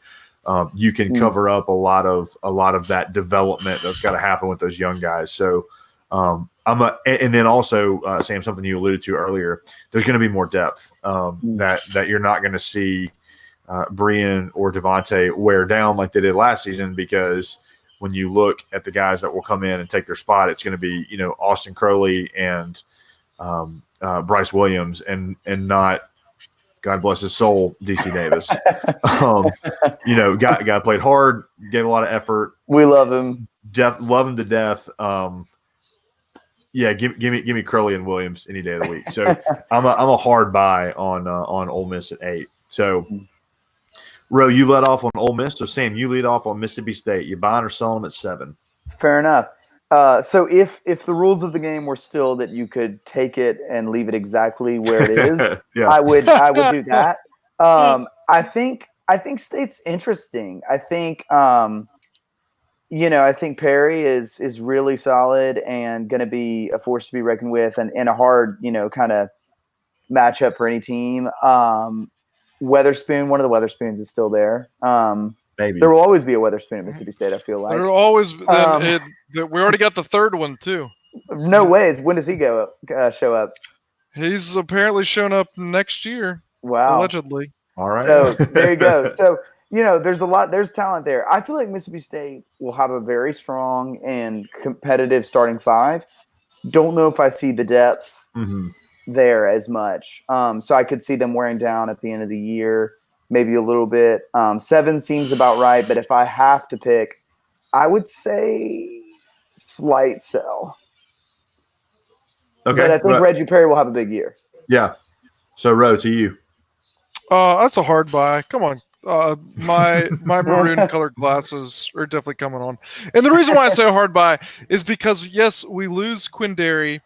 You can cover up a lot of that development that's got to happen with those young guys. So and then also Sam, something you alluded to earlier, there's going to be more depth that you're not going to see Brian or Devontae wear down like they did last season, because when you look at the guys that will come in and take their spot, it's going to be Austin Crowley and Bryce Williams and not, God bless his soul, DC Davis. Guy played hard, gave a lot of effort. We love him. Love him to death. Give me Crowley and Williams any day of the week. So I'm a hard buy on Ole Miss at 8. So Ro, you led off on Ole Miss. So Sam, you lead off on Mississippi State. You buying or selling them at 7? Fair enough. So if the rules of the game were still that you could take it and leave it exactly where it is, yeah. I would do that. I think State's interesting. I think I think Perry is really solid and going to be a force to be reckoned with, and in a hard kind of matchup for any team. Weatherspoon, one of the Weatherspoons, is still there. Maybe. There will always be a Weatherspoon at Mississippi State, I feel like. There will always. We already got the third one too. No ways. When does he show up? He's apparently showing up next year. Wow. Allegedly. All right. So there you go. So there's talent there. I feel like Mississippi State will have a very strong and competitive starting 5. Don't know if I see the depth there as much. So I could see them wearing down at the end of the year, maybe a little bit. 7 seems about right, but if I have to pick, I would say slight sell. Okay. But I think Reggie Perry will have a big year. Yeah. So Ro, to you. That's a hard buy. Come on. My maroon colored glasses are definitely coming on. And the reason why I say a hard buy is because, yes, we lose Quindary,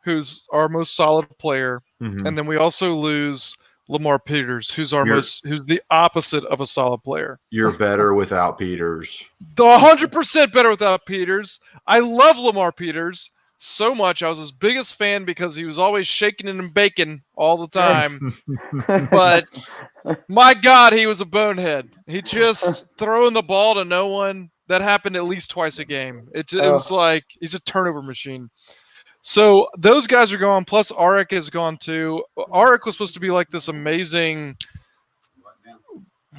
who's our most solid player, and then we also lose Lamar Peters, who's the opposite of a solid player. You're better without Peters. 100% better without Peters. I love Lamar Peters so much. I was his biggest fan because he was always shaking and baking all the time. But my God, he was a bonehead. He just throwing the ball to no one. That happened at least twice a game. It was like he's a turnover machine. So those guys are gone. Plus, Arik is gone too. Arik was supposed to be like this amazing,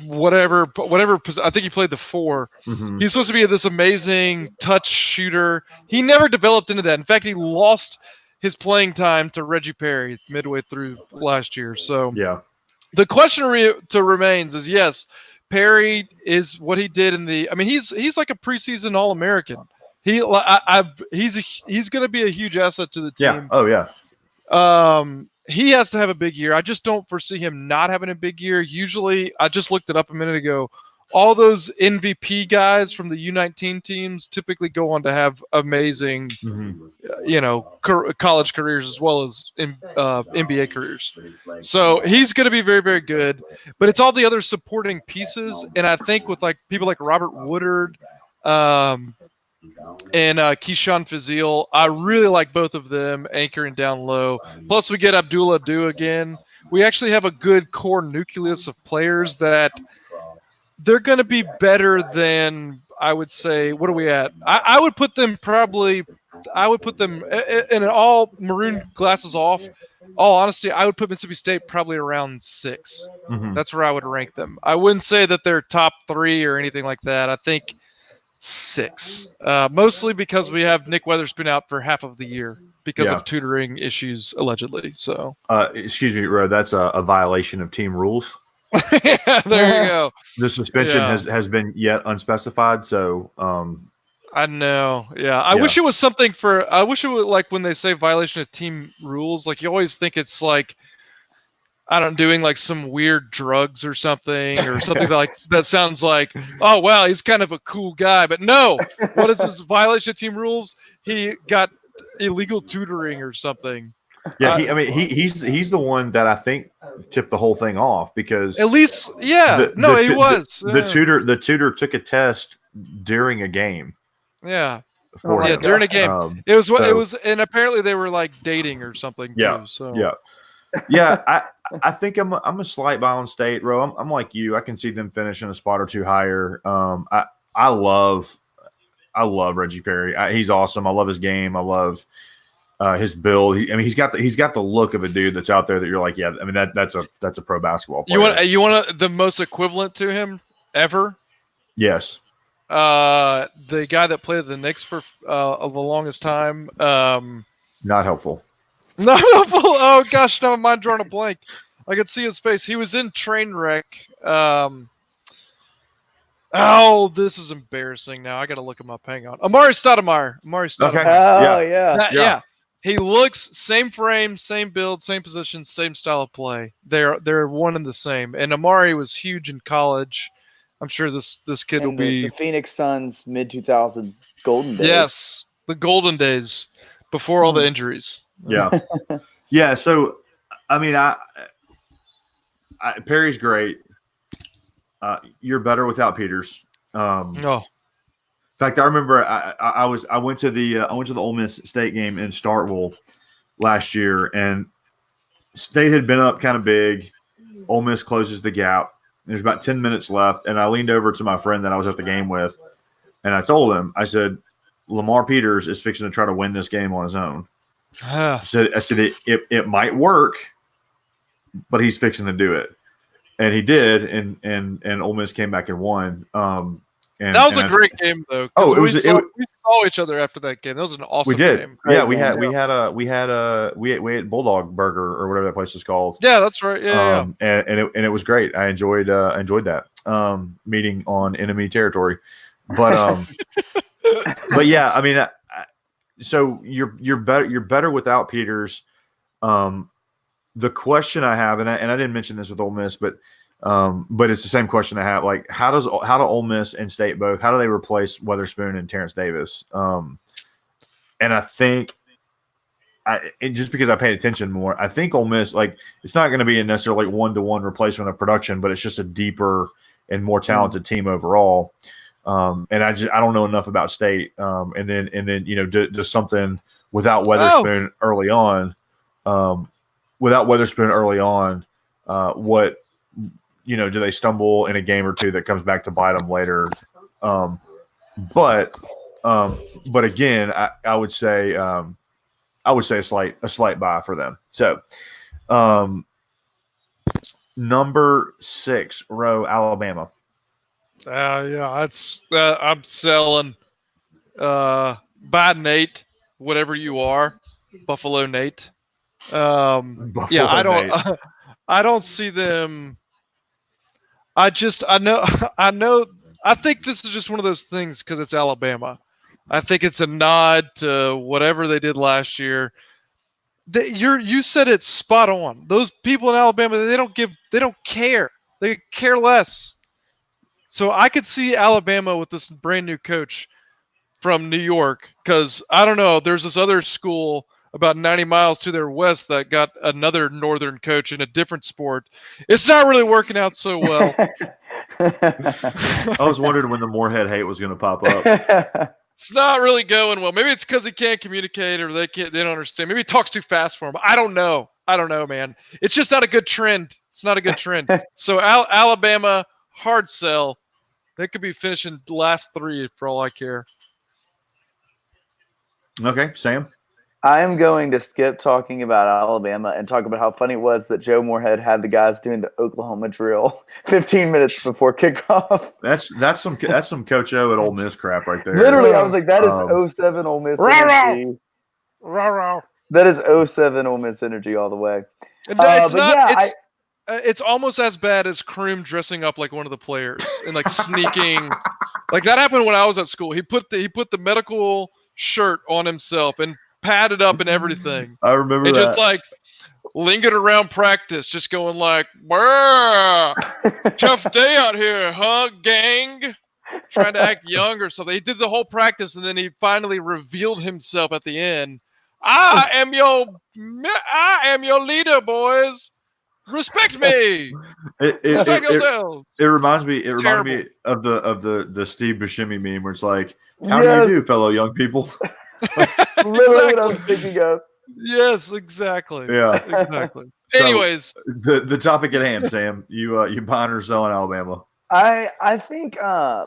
whatever. I think he played the 4. He's supposed to be this amazing touch shooter. He never developed into that. In fact, he lost his playing time to Reggie Perry midway through last year. So yeah, The question remains is yes, Perry is what he did in the. I mean, he's like a preseason All-American. He's going to be a huge asset to the team. Yeah. Oh yeah. He has to have a big year. I just don't foresee him not having a big year. Usually, I just looked it up a minute ago. All those MVP guys from the U19 teams typically go on to have amazing, college careers as well as NBA careers. So he's going to be very, very good. But it's all the other supporting pieces, and I think with like people like Robert Woodard, and Keyshawn Fazile, I really like both of them anchoring down low. Plus, we get Abdullah Adu again. We actually have a good core nucleus of players that they're going to be better than, I would say, what are we at? I would put them in all maroon glasses off. All honesty, I would put Mississippi State probably around 6. Mhm. That's where I would rank them. I wouldn't say that they're top 3 or anything like that. I think 6, mostly because we have Nick Weatherspoon out for half of the year because of tutoring issues, allegedly. So, excuse me, Ro, that's a violation of team rules. Yeah, there you go. The suspension has been yet unspecified. So, I know. Yeah, I wish it was something for. I wish it was like when they say violation of team rules. Like you always think it's like, I don't know, doing like some weird drugs or something that sounds like, oh wow, he's kind of a cool guy. But no, what is this violation of team rules? He got illegal tutoring or something. Yeah, he's the one that I think tipped the whole thing off because at least he was. The tutor took a test during a game. Yeah. For him. During a game. It was, and apparently they were like dating or something too. So I think I'm a slight buy on State, Ro. I'm like you. I can see them finishing a spot or two higher. I love Reggie Perry. He's awesome. I love his game. I love his build. He's got the look of a dude that's out there that you're like, yeah. I mean that's a pro basketball player. You want the most equivalent to him ever? Yes. The guy that played the Knicks for the longest time. Not helpful. Not helpful. Oh gosh, no, mind drawing a blank. I could see his face. He was in Trainwreck. Oh, this is embarrassing. Now I got to look him up. Hang on. Amari Stoudemire. Okay. Oh yeah. He looks same frame, same build, same position, same style of play. They're one and the same. And Amari was huge in college. I'm sure this kid will be the Phoenix Suns mid-2000s golden days. Yes, the golden days before all the injuries. Yeah. Yeah, so I mean I Perry's great. You're better without Peters. No. In fact, I remember I went to the Ole Miss State game in Starkville last year, and State had been up kind of big. Ole Miss closes the gap. There's about 10 minutes left, and I leaned over to my friend that I was at the game with, and I told him, I said, Lamar Peters is fixing to try to win this game on his own. I said it might work, but he's fixing to do it, and he did, and Ole Miss came back and won. And that was a great game, though. We saw each other after that game. That was an awesome game. Yeah, we ate Bulldog Burger or whatever that place is called. Yeah, that's right. Yeah, and it was great. I enjoyed that meeting on enemy territory, but but yeah, I mean, so you're better without Peters. The question I have, and I didn't mention this with Ole Miss, but it's the same question I have. Like, how do Ole Miss and State both? How do they replace Weatherspoon and Terrence Davis? And I think, just because I paid attention more, I think Ole Miss, like, it's not going to be a necessarily like 1-to-1 replacement of production, but it's just a deeper and more talented team overall. And I don't know enough about State. And then just something without Weatherspoon early on. What? Do they stumble in a game or two that comes back to bite them later? But again, I would say a slight buy for them. So, number 6, Row, Alabama. That's I'm selling. Buy Nate, whatever you are, Buffalo Nate. Buffalo I don't. Nate. I don't see them. I know I think this is just one of those things because it's Alabama. I think it's a nod to whatever they did last year. You said it spot on. Those people in Alabama, they don't care. They care less. So I could see Alabama with this brand new coach from New York because I don't know. There's this other school about 90 miles to their west that got another northern coach in a different sport. It's not really working out so well. I was wondering when the Moorhead hate was going to pop up. It's not really going well. Maybe it's because he can't communicate or they don't understand. Maybe he talks too fast for him. I don't know, man. It's just not a good trend. It's not a good trend. So Alabama, hard sell. They could be finishing the last 3 for all I care. Okay, Sam? I am going to skip talking about Alabama and talk about how funny it was that Joe Moorhead had the guys doing the Oklahoma drill 15 minutes before kickoff. That's some Coach O at Ole Miss crap right there. Literally, I was like, that is 07 Ole Miss energy. That is 07 Ole Miss energy all the way. It's almost as bad as Kroom dressing up like one of the players and like sneaking. Like that happened when I was at school. He put the medical shirt on himself and padded up and everything. I remember and that. Just like lingered around practice, just going like, tough day out here, huh, gang? Trying to act young or something. He did the whole practice and then he finally revealed himself at the end. I am your leader, boys. Respect me. Respect yourselves. It reminded me of the Steve Buscemi meme where it's like, how do you do, fellow young people? Literally what I was thinking of. Yes, exactly. Yeah. Exactly. So, anyways. The topic at hand, Sam. You buying or selling Alabama? I think I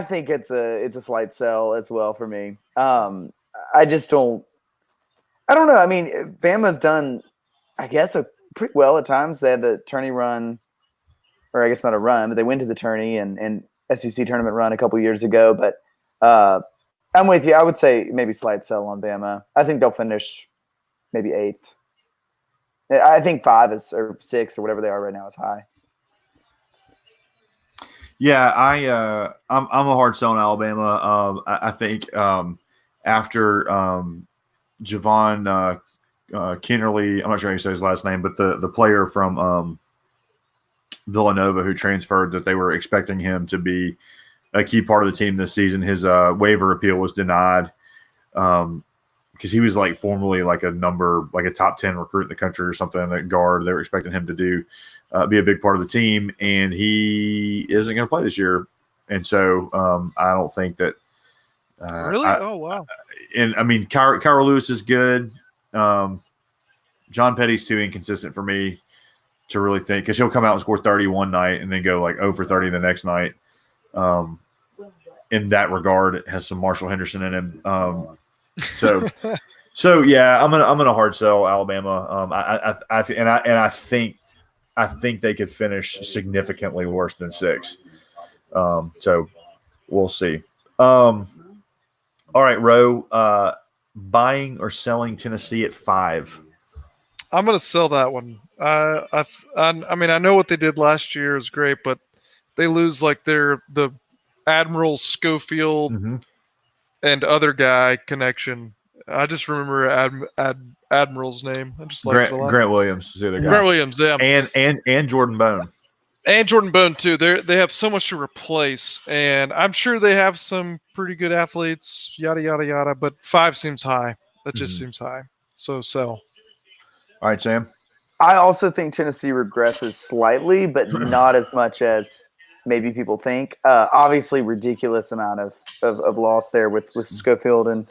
think it's a slight sell as well for me. I just don't know. I mean, Bama's done, I guess, pretty well at times. They had the tourney run, or I guess not a run, but they went to the tourney and SEC tournament run a couple years ago. But I'm with you. I would say maybe slight sell on Bama. I think they'll finish maybe 8th. I think 5 or 6 or whatever they are right now is high. Yeah, I'm a hard sell on Alabama. I think after Javon Kennerly, I'm not sure how you say his last name, but the player from Villanova who transferred, that they were expecting him to be a key part of the team this season. His waiver appeal was denied because he was like formerly like a top 10 recruit in the country or something at guard. They were expecting him to be a big part of the team, and he isn't going to play this year. And so I don't think that. Really? Oh, wow. And I mean, Kyra Lewis is good. John Petty's too inconsistent for me to really think, because he'll come out and score 30 one night and then go like 0 for 30 the next night. In that regard, it has some Marshall Henderson in him. So yeah, I'm gonna hard sell Alabama. I think they could finish significantly worse than 6. So we'll see. All right, Ro, buying or selling Tennessee at 5? I'm going to sell that one. I mean, I know what they did last year is great, but they lose like the Admiral Schofield and other guy connection. I just remember Admiral's name. I just like Grant Williams is the other guy. Grant Williams, yeah, and Jordan Bone. And Jordan Bone too. They have so much to replace, and I'm sure they have some pretty good athletes. Yada yada yada. But 5 seems high. That just seems high. So sell. All right, Sam. I also think Tennessee regresses slightly, but not as much as maybe people think. Obviously, ridiculous amount of loss there with Schofield and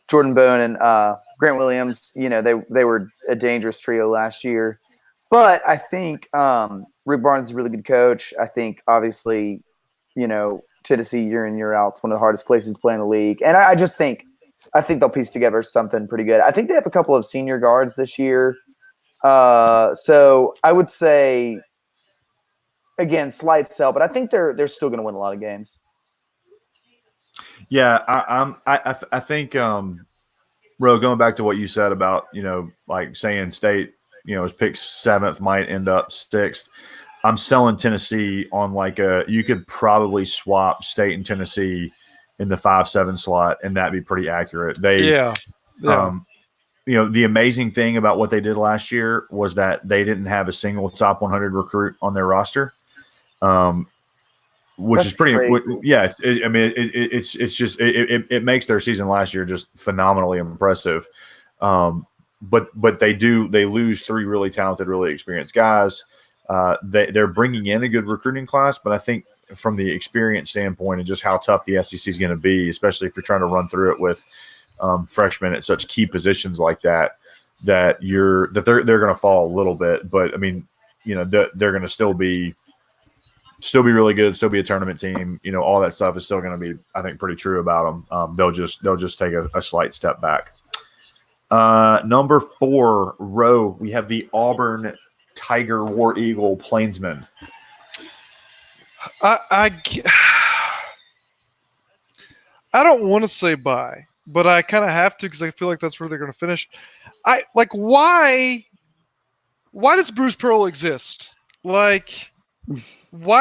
Jordan Bone and Grant Williams. You know, they were a dangerous trio last year. But I think Rick Barnes is a really good coach. I think, obviously, you know, Tennessee year in, year out, it's one of the hardest places to play in the league. And I think they'll piece together something pretty good. I think they have a couple of senior guards this year. So I would say, again, slight sell, but I think they're still going to win a lot of games. Yeah, I think, Ro, going back to what you said about, you know, like saying State is picked 7th, might end up 6th. I'm selling Tennessee on you could probably swap State and Tennessee in the 5-7 slot, and that'd be pretty accurate. Yeah. The amazing thing about what they did last year was that they didn't have a single top 100 recruit on their roster, which is pretty. Yeah, it makes their season last year just phenomenally impressive. But they lose 3 really talented, really experienced guys. They're bringing in a good recruiting class, but I think from the experience standpoint and just how tough the SEC is going to be, especially if you're trying to run through it with freshmen at such key positions like that, they're going to fall a little bit. But I mean, they're going to still be really good, still be a tournament team. All that stuff is still going to be, I think, pretty true about them. They'll just take a slight step back. Number 4 row, we have the Auburn Tiger War Eagle Plainsman. I don't want to say bye, but I kind of have to because I feel like that's where they're going to finish. Why does Bruce Pearl exist? Why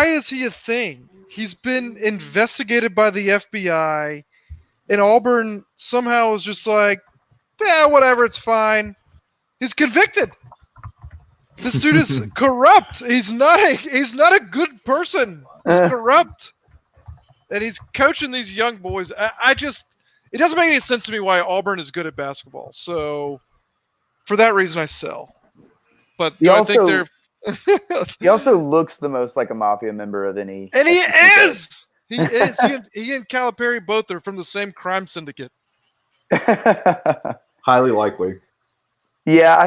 is he a thing? He's been investigated by the FBI, and Auburn somehow is just like, yeah, whatever, it's fine. He's convicted. This dude is corrupt. He's not a good person. He's corrupt. And he's coaching these young boys. It doesn't make any sense to me why Auburn is good at basketball. So for that reason I sell. But he they're he also looks the most like a mafia member of any. And he is. He is. He and Calipari both are from the same crime syndicate. Highly likely. Yeah, I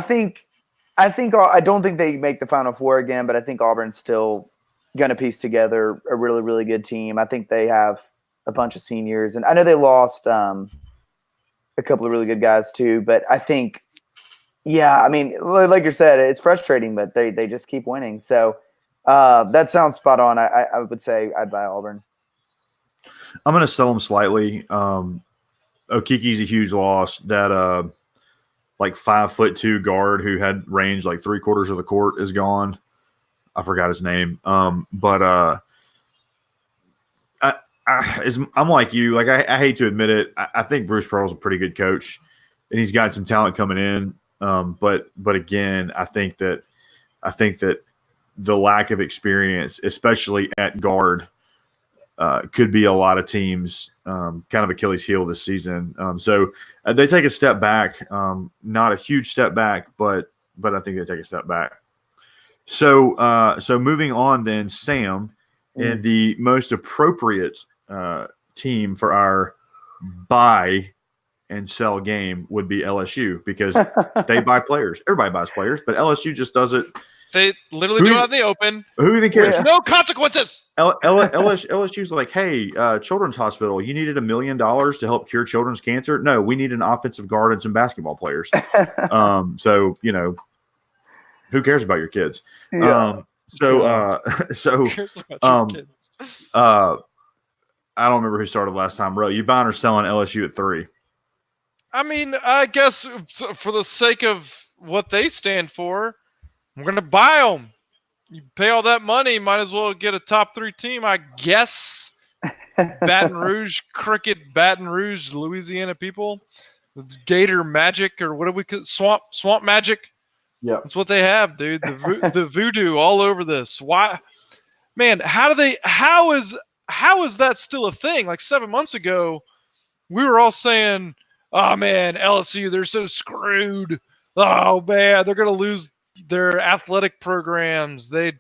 don't think they make the Final Four again, but I think Auburn's still going to piece together a really, really good team. I think they have a bunch of seniors, and I know they lost a couple of really good guys too. But I think, yeah, I mean, like you said, it's frustrating, but they just keep winning. So that sounds spot on. I would say I'd buy Auburn. I'm going to sell them slightly. Okiki's a huge loss. That 5'2" guard who had range like 3/4 of the court is gone. I forgot his name. I'm like you. I hate to admit it. I think Bruce Pearl's a pretty good coach, and he's got some talent coming in. But again, I think that the lack of experience, especially at guard, could be a lot of teams kind of Achilles heel this season. So they take a step back, not a huge step back, but I think they take a step back. So moving on then, Sam, and the most appropriate team for our buy and sell game would be LSU because they buy players. Everybody buys players, but LSU just does it. They literally do it out in the open. Who even cares? There's no consequences. LSU's like, hey, Children's Hospital, you needed $1 million to help cure children's cancer? No, we need an offensive guard and some basketball players. So, who cares about your kids? Yeah. Who cares about your kids? I don't remember who started last time. Bro, you buying or selling LSU at 3? I mean, I guess for the sake of what they stand for, I'm going to buy them. You pay all that money, might as well get a top 3 team, I guess. Baton Rouge, Baton Rouge, Louisiana people. Gator Magic, or what do we call it? Swamp Magic? Yeah. That's what they have, dude. The voodoo all over this. Why? Man, how is that still a thing? Like 7 months ago, we were all saying, oh man, LSU, they're so screwed. Oh man, they're going to lose their athletic programs. They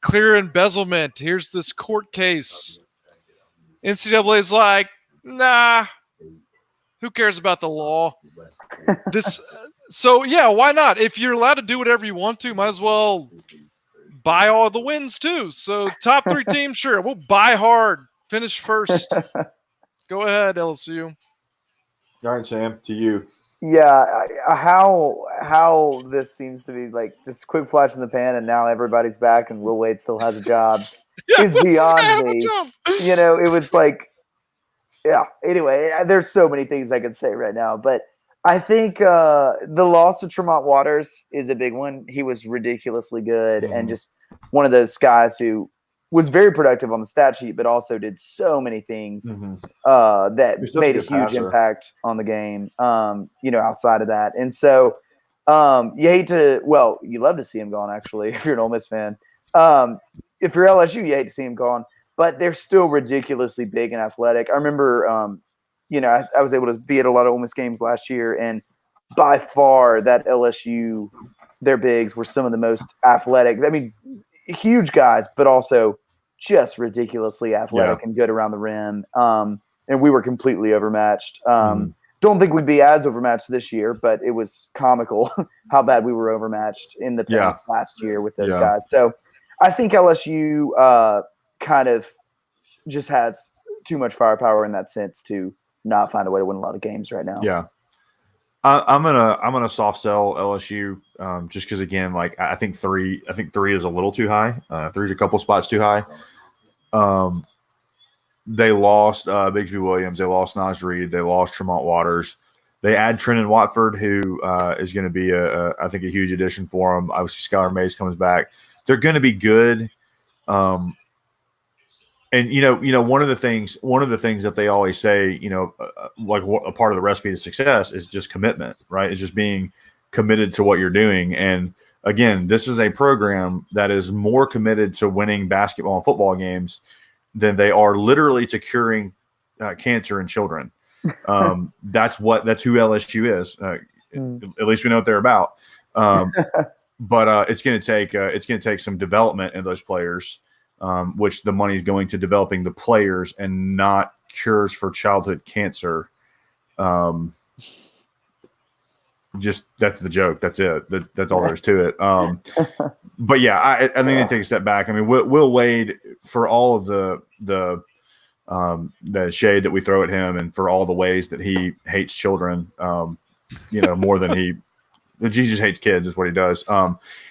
clear embezzlement. Here's this court case. NCAA's like, nah, who cares about the law? So yeah, why not? If you're allowed to do whatever you want to, might as well buy all the wins too. So top 3 teams, sure, we'll buy hard, finish first. Go ahead, LSU. All right, Sam, to you. Yeah, how this seems to be like just quick flash in the pan, and now everybody's back, and Will Wade still has a job. Is beyond me. It was like, yeah. Anyway, there's so many things I could say right now, but I think the loss of Tremont Waters is a big one. He was ridiculously good and just one of those guys who was very productive on the stat sheet, but also did so many things that made a huge impact on the game, outside of that. And so you hate to – well, you love to see him gone, actually, if you're an Ole Miss fan. If you're LSU, you hate to see him gone. But they're still ridiculously big and athletic. I remember I was able to be at a lot of Ole Miss games last year, and by far that LSU, their bigs were some of the most athletic. I mean, huge guys, but also just ridiculously athletic and good around the rim. And we were completely overmatched. Don't think we'd be as overmatched this year, but it was comical how bad we were overmatched in the paint last year with those guys. So I think LSU kind of just has too much firepower in that sense to not find a way to win a lot of games right now. Yeah. I'm gonna soft sell LSU just because, again, like I think three is a little too high. 3's a couple spots too high. They lost Bigsby Williams. They lost Naz Reid. They lost Tremont Waters. They add Trenton Watford, who is going to be I think a huge addition for them. Obviously, Skylar Mays comes back. They're going to be good. And one of the things that they always say, like a part of the recipe to success is just commitment, right? It's just being committed to what you're doing. And again, this is a program that is more committed to winning basketball and football games than they are literally to curing cancer in children. That's who LSU is. At least we know what they're about. But it's going to take some development in those players. Which the money is going to developing the players and not cures for childhood cancer. Just that's the joke. That's it. That's all there is to it. But yeah, I think they take a step back. I mean, Will Wade, for all of the shade that we throw at him and for all the ways that he hates children, more than he just hates kids is what he does.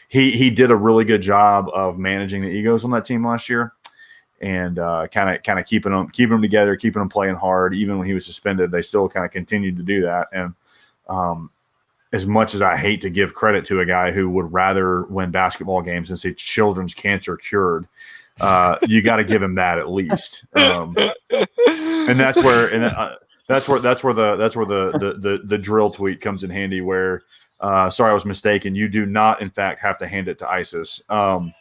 He did a really good job of managing the egos on that team last year, and kind of keeping them together, keeping them playing hard. Even when he was suspended, they still kind of continued to do that. And as much as I hate to give credit to a guy who would rather win basketball games and see children's cancer cured, you got to give him that at least. And that's where the drill tweet comes in handy where. Sorry, I was mistaken. You do not, in fact, have to hand it to ISIS. Because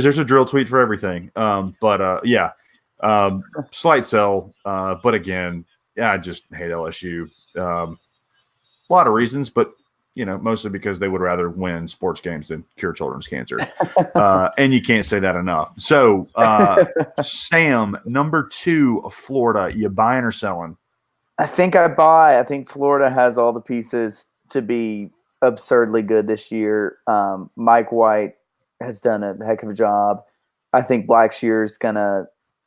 there's a drill tweet for everything. Slight sell. But again, I just hate LSU. A lot of reasons, but mostly because they would rather win sports games than cure children's cancer. And you can't say that enough. So, Sam, number 2, Florida, you buying or selling? I think I buy. I think Florida has all the pieces to be absurdly good this year. Mike White has done a heck of a job. I think Blackshear's gonna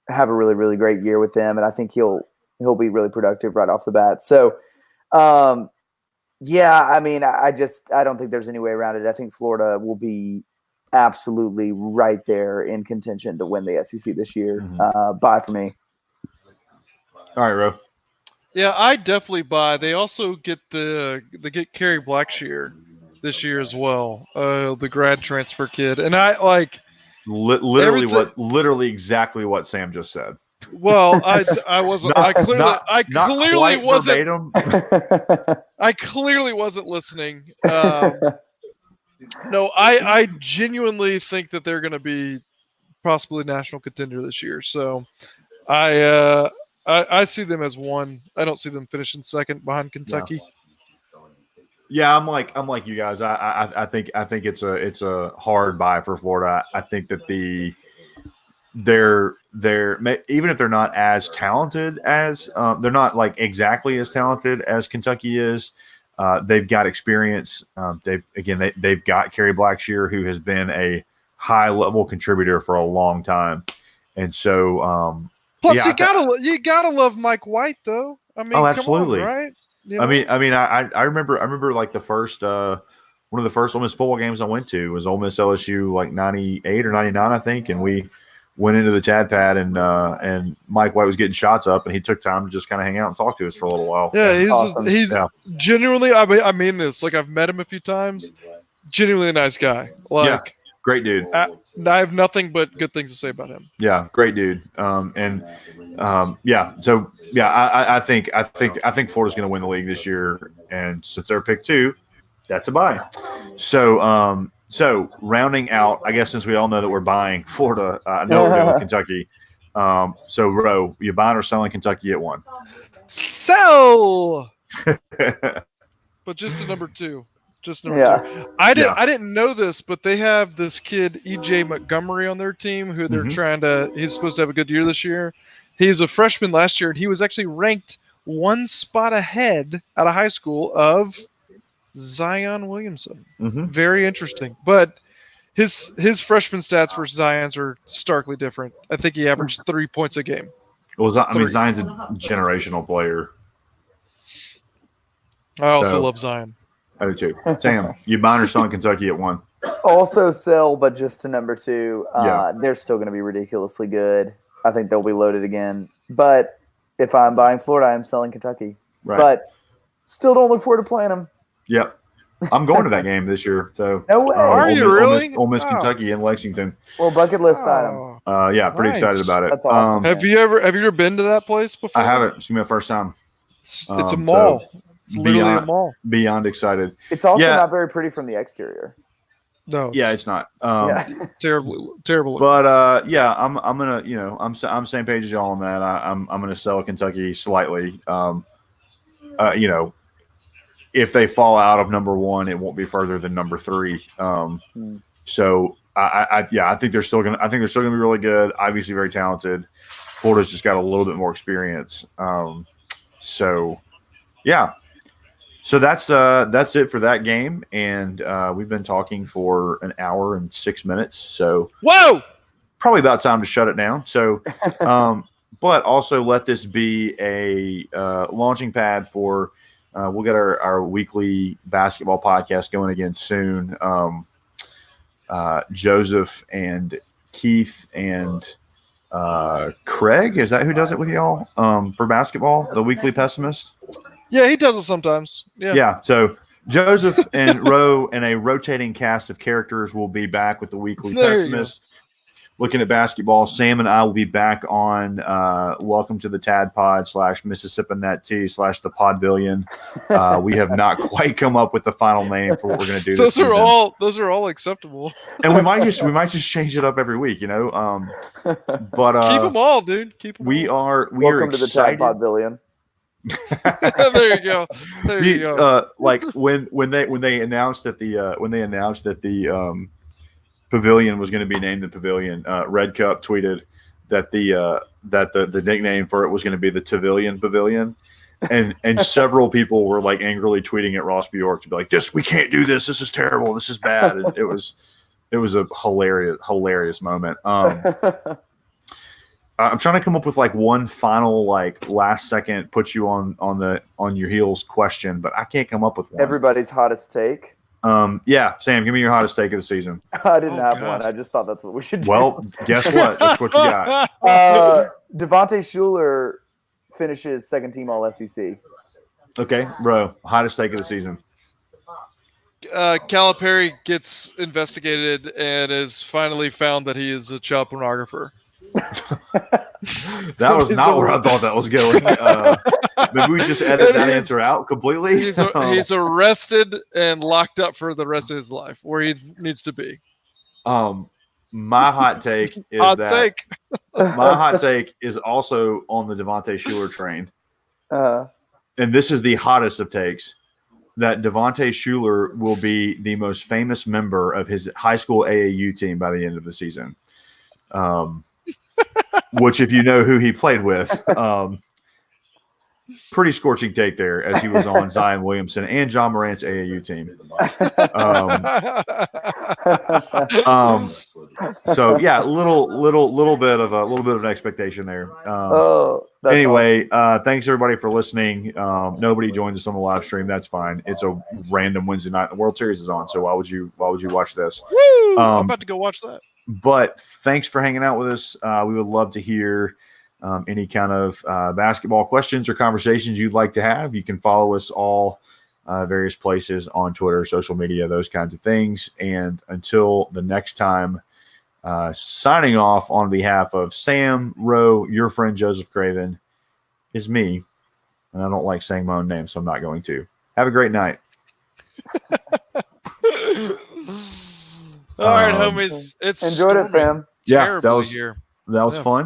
have a really, really great year with them, and I think he'll be really productive right off the bat. So, I mean, I don't think there's any way around it. I think Florida will be absolutely right there in contention to win the SEC this year. Buy for me. All right, Ro. Yeah, I definitely buy. They also get Kerry Blackshear this year as well, the grad transfer kid, and I like literally exactly what Sam just said. Well, I wasn't. I clearly wasn't. Verbatim. I clearly wasn't listening. No, I genuinely think that they're going to be possibly national contender this year. So, I see them as 1. I don't see them finishing second behind Kentucky. Yeah, I'm like you guys. I think it's a hard buy for Florida. I think that they're even if they're not as talented as they're not like exactly as talented as Kentucky is. They've got experience. They've got Kerry Blackshear, who has been a high level contributor for a long time, and so. Plus, you gotta love Mike White, though. I mean, absolutely, come on, right? I remember like the first one of the first Ole Miss football games I went to was Ole Miss LSU, like 98 or 99, I think, and we went into the Tad Pad, and Mike White was getting shots up, and he took time to just kind of hang out and talk to us for a little while. Yeah, he's awesome. Yeah. genuinely. I mean this. Like, I've met him a few times. Genuinely a nice guy. Like, Great dude. I have nothing but good things to say about him. Yeah, great dude. So I think Florida's going to win the league this year, and since they're pick 2, that's a buy. So rounding out, I guess since we all know that we're buying Florida, I know we're doing Kentucky. So Ro, you buying or selling Kentucky at 1? Sell, but just to number 2. Just number 2. I didn't know this, but they have this kid EJ Montgomery on their team who they're trying to. He's supposed to have a good year this year. He's a freshman last year, and he was actually ranked 1 spot ahead out of high school of Zion Williamson. Very interesting, but his freshman stats versus Zion's are starkly different. I think he averaged 3 points a game. Well, Zion's a generational player. I also love Zion. I do too. Sam, you buying or selling Kentucky at 1? Also sell, but just to number 2. They're still going to be ridiculously good. I think they'll be loaded again. But if I'm buying Florida, I'm selling Kentucky. Right. But still don't look forward to playing them. Yep. I'm going to that game this year. So no way. Are you really? Ole Miss Kentucky in Lexington. Well, bucket list item. Pretty excited about it. That's awesome. Have you ever been to that place before? I haven't. It's my first time. It's a mall. It's literally a mall. Beyond excited. It's also not very pretty from the exterior. No. It's not. Terrible. But I'm gonna, I'm same page as y'all on that. I'm gonna sell Kentucky slightly. If they fall out of number 1, it won't be further than number 3. So I think they're still gonna be really good. Obviously, very talented. Florida's just got a little bit more experience. So that's it for that game, and we've been talking for an hour and 6 minutes. So probably about time to shut it down. So, but also let this be a launching pad for. We'll get our weekly basketball podcast going again soon. Joseph and Keith and Craig, is that who does it with y'all for basketball? The Weekly Pessimist. Yeah, he does it sometimes. Yeah. So Joseph and Ro and a rotating cast of characters will be back with the Weekly Pessimist, looking at basketball. Sam and I will be back on Welcome to the Tad Pod / Mississippi Net T / the Podvillion. We have not quite come up with the final name for what we're going to do. Those are all acceptable. And we might just change it up every week, But keep them all, dude. Keep them. We are Welcome to the Tad Podvillion. There you go. Like when they announced that the Pavilion was going to be named the Pavilion, Red Cup tweeted that the nickname for it was going to be the Tavillion Pavilion, and several people were like angrily tweeting at Ross Bjork to be like, we can't do this. This is terrible. This is bad. And it was a hilarious moment. I'm trying to come up with like one final last second put you on your heels question, but I can't come up with one. Everybody's hottest take. Sam, give me your hottest take of the season. I didn't have one. I just thought that's what we should do. Well, guess what? That's what you got. Devontae Shuler finishes second team All SEC. Okay, bro. Hottest take of the season. Calipari gets investigated and is finally found that he is a child pornographer. That was not where I thought that was going. Maybe we just edit that answer out completely. He's arrested and locked up for the rest of his life, where he needs to be. My hot take is my hot take is also on the Devontae Shuler train. And this is the hottest of takes, that Devontae Shuler will be the most famous member of his high school AAU team by the end of the season. Which, if you know who he played with, pretty scorching take there, as he was on Zion Williamson and John Morant's AAU team. So yeah, little bit of an expectation there. Anyway, thanks everybody for listening. Nobody joins us on the live stream. That's fine. It's a random Wednesday night. The World Series is on, so why would you watch this? Woo! I'm about to go watch that. But thanks for hanging out with us. We would love to hear any kind of basketball questions or conversations you'd like to have. You can follow us all various places on Twitter, social media, those kinds of things. And until the next time, signing off on behalf of Sam, Roe, your friend Joseph Craven, is me. And I don't like saying my own name, so I'm not going to. Have a great night. All right, homies. It's enjoyed it, storming fam. Yeah, terribly here. that was fun.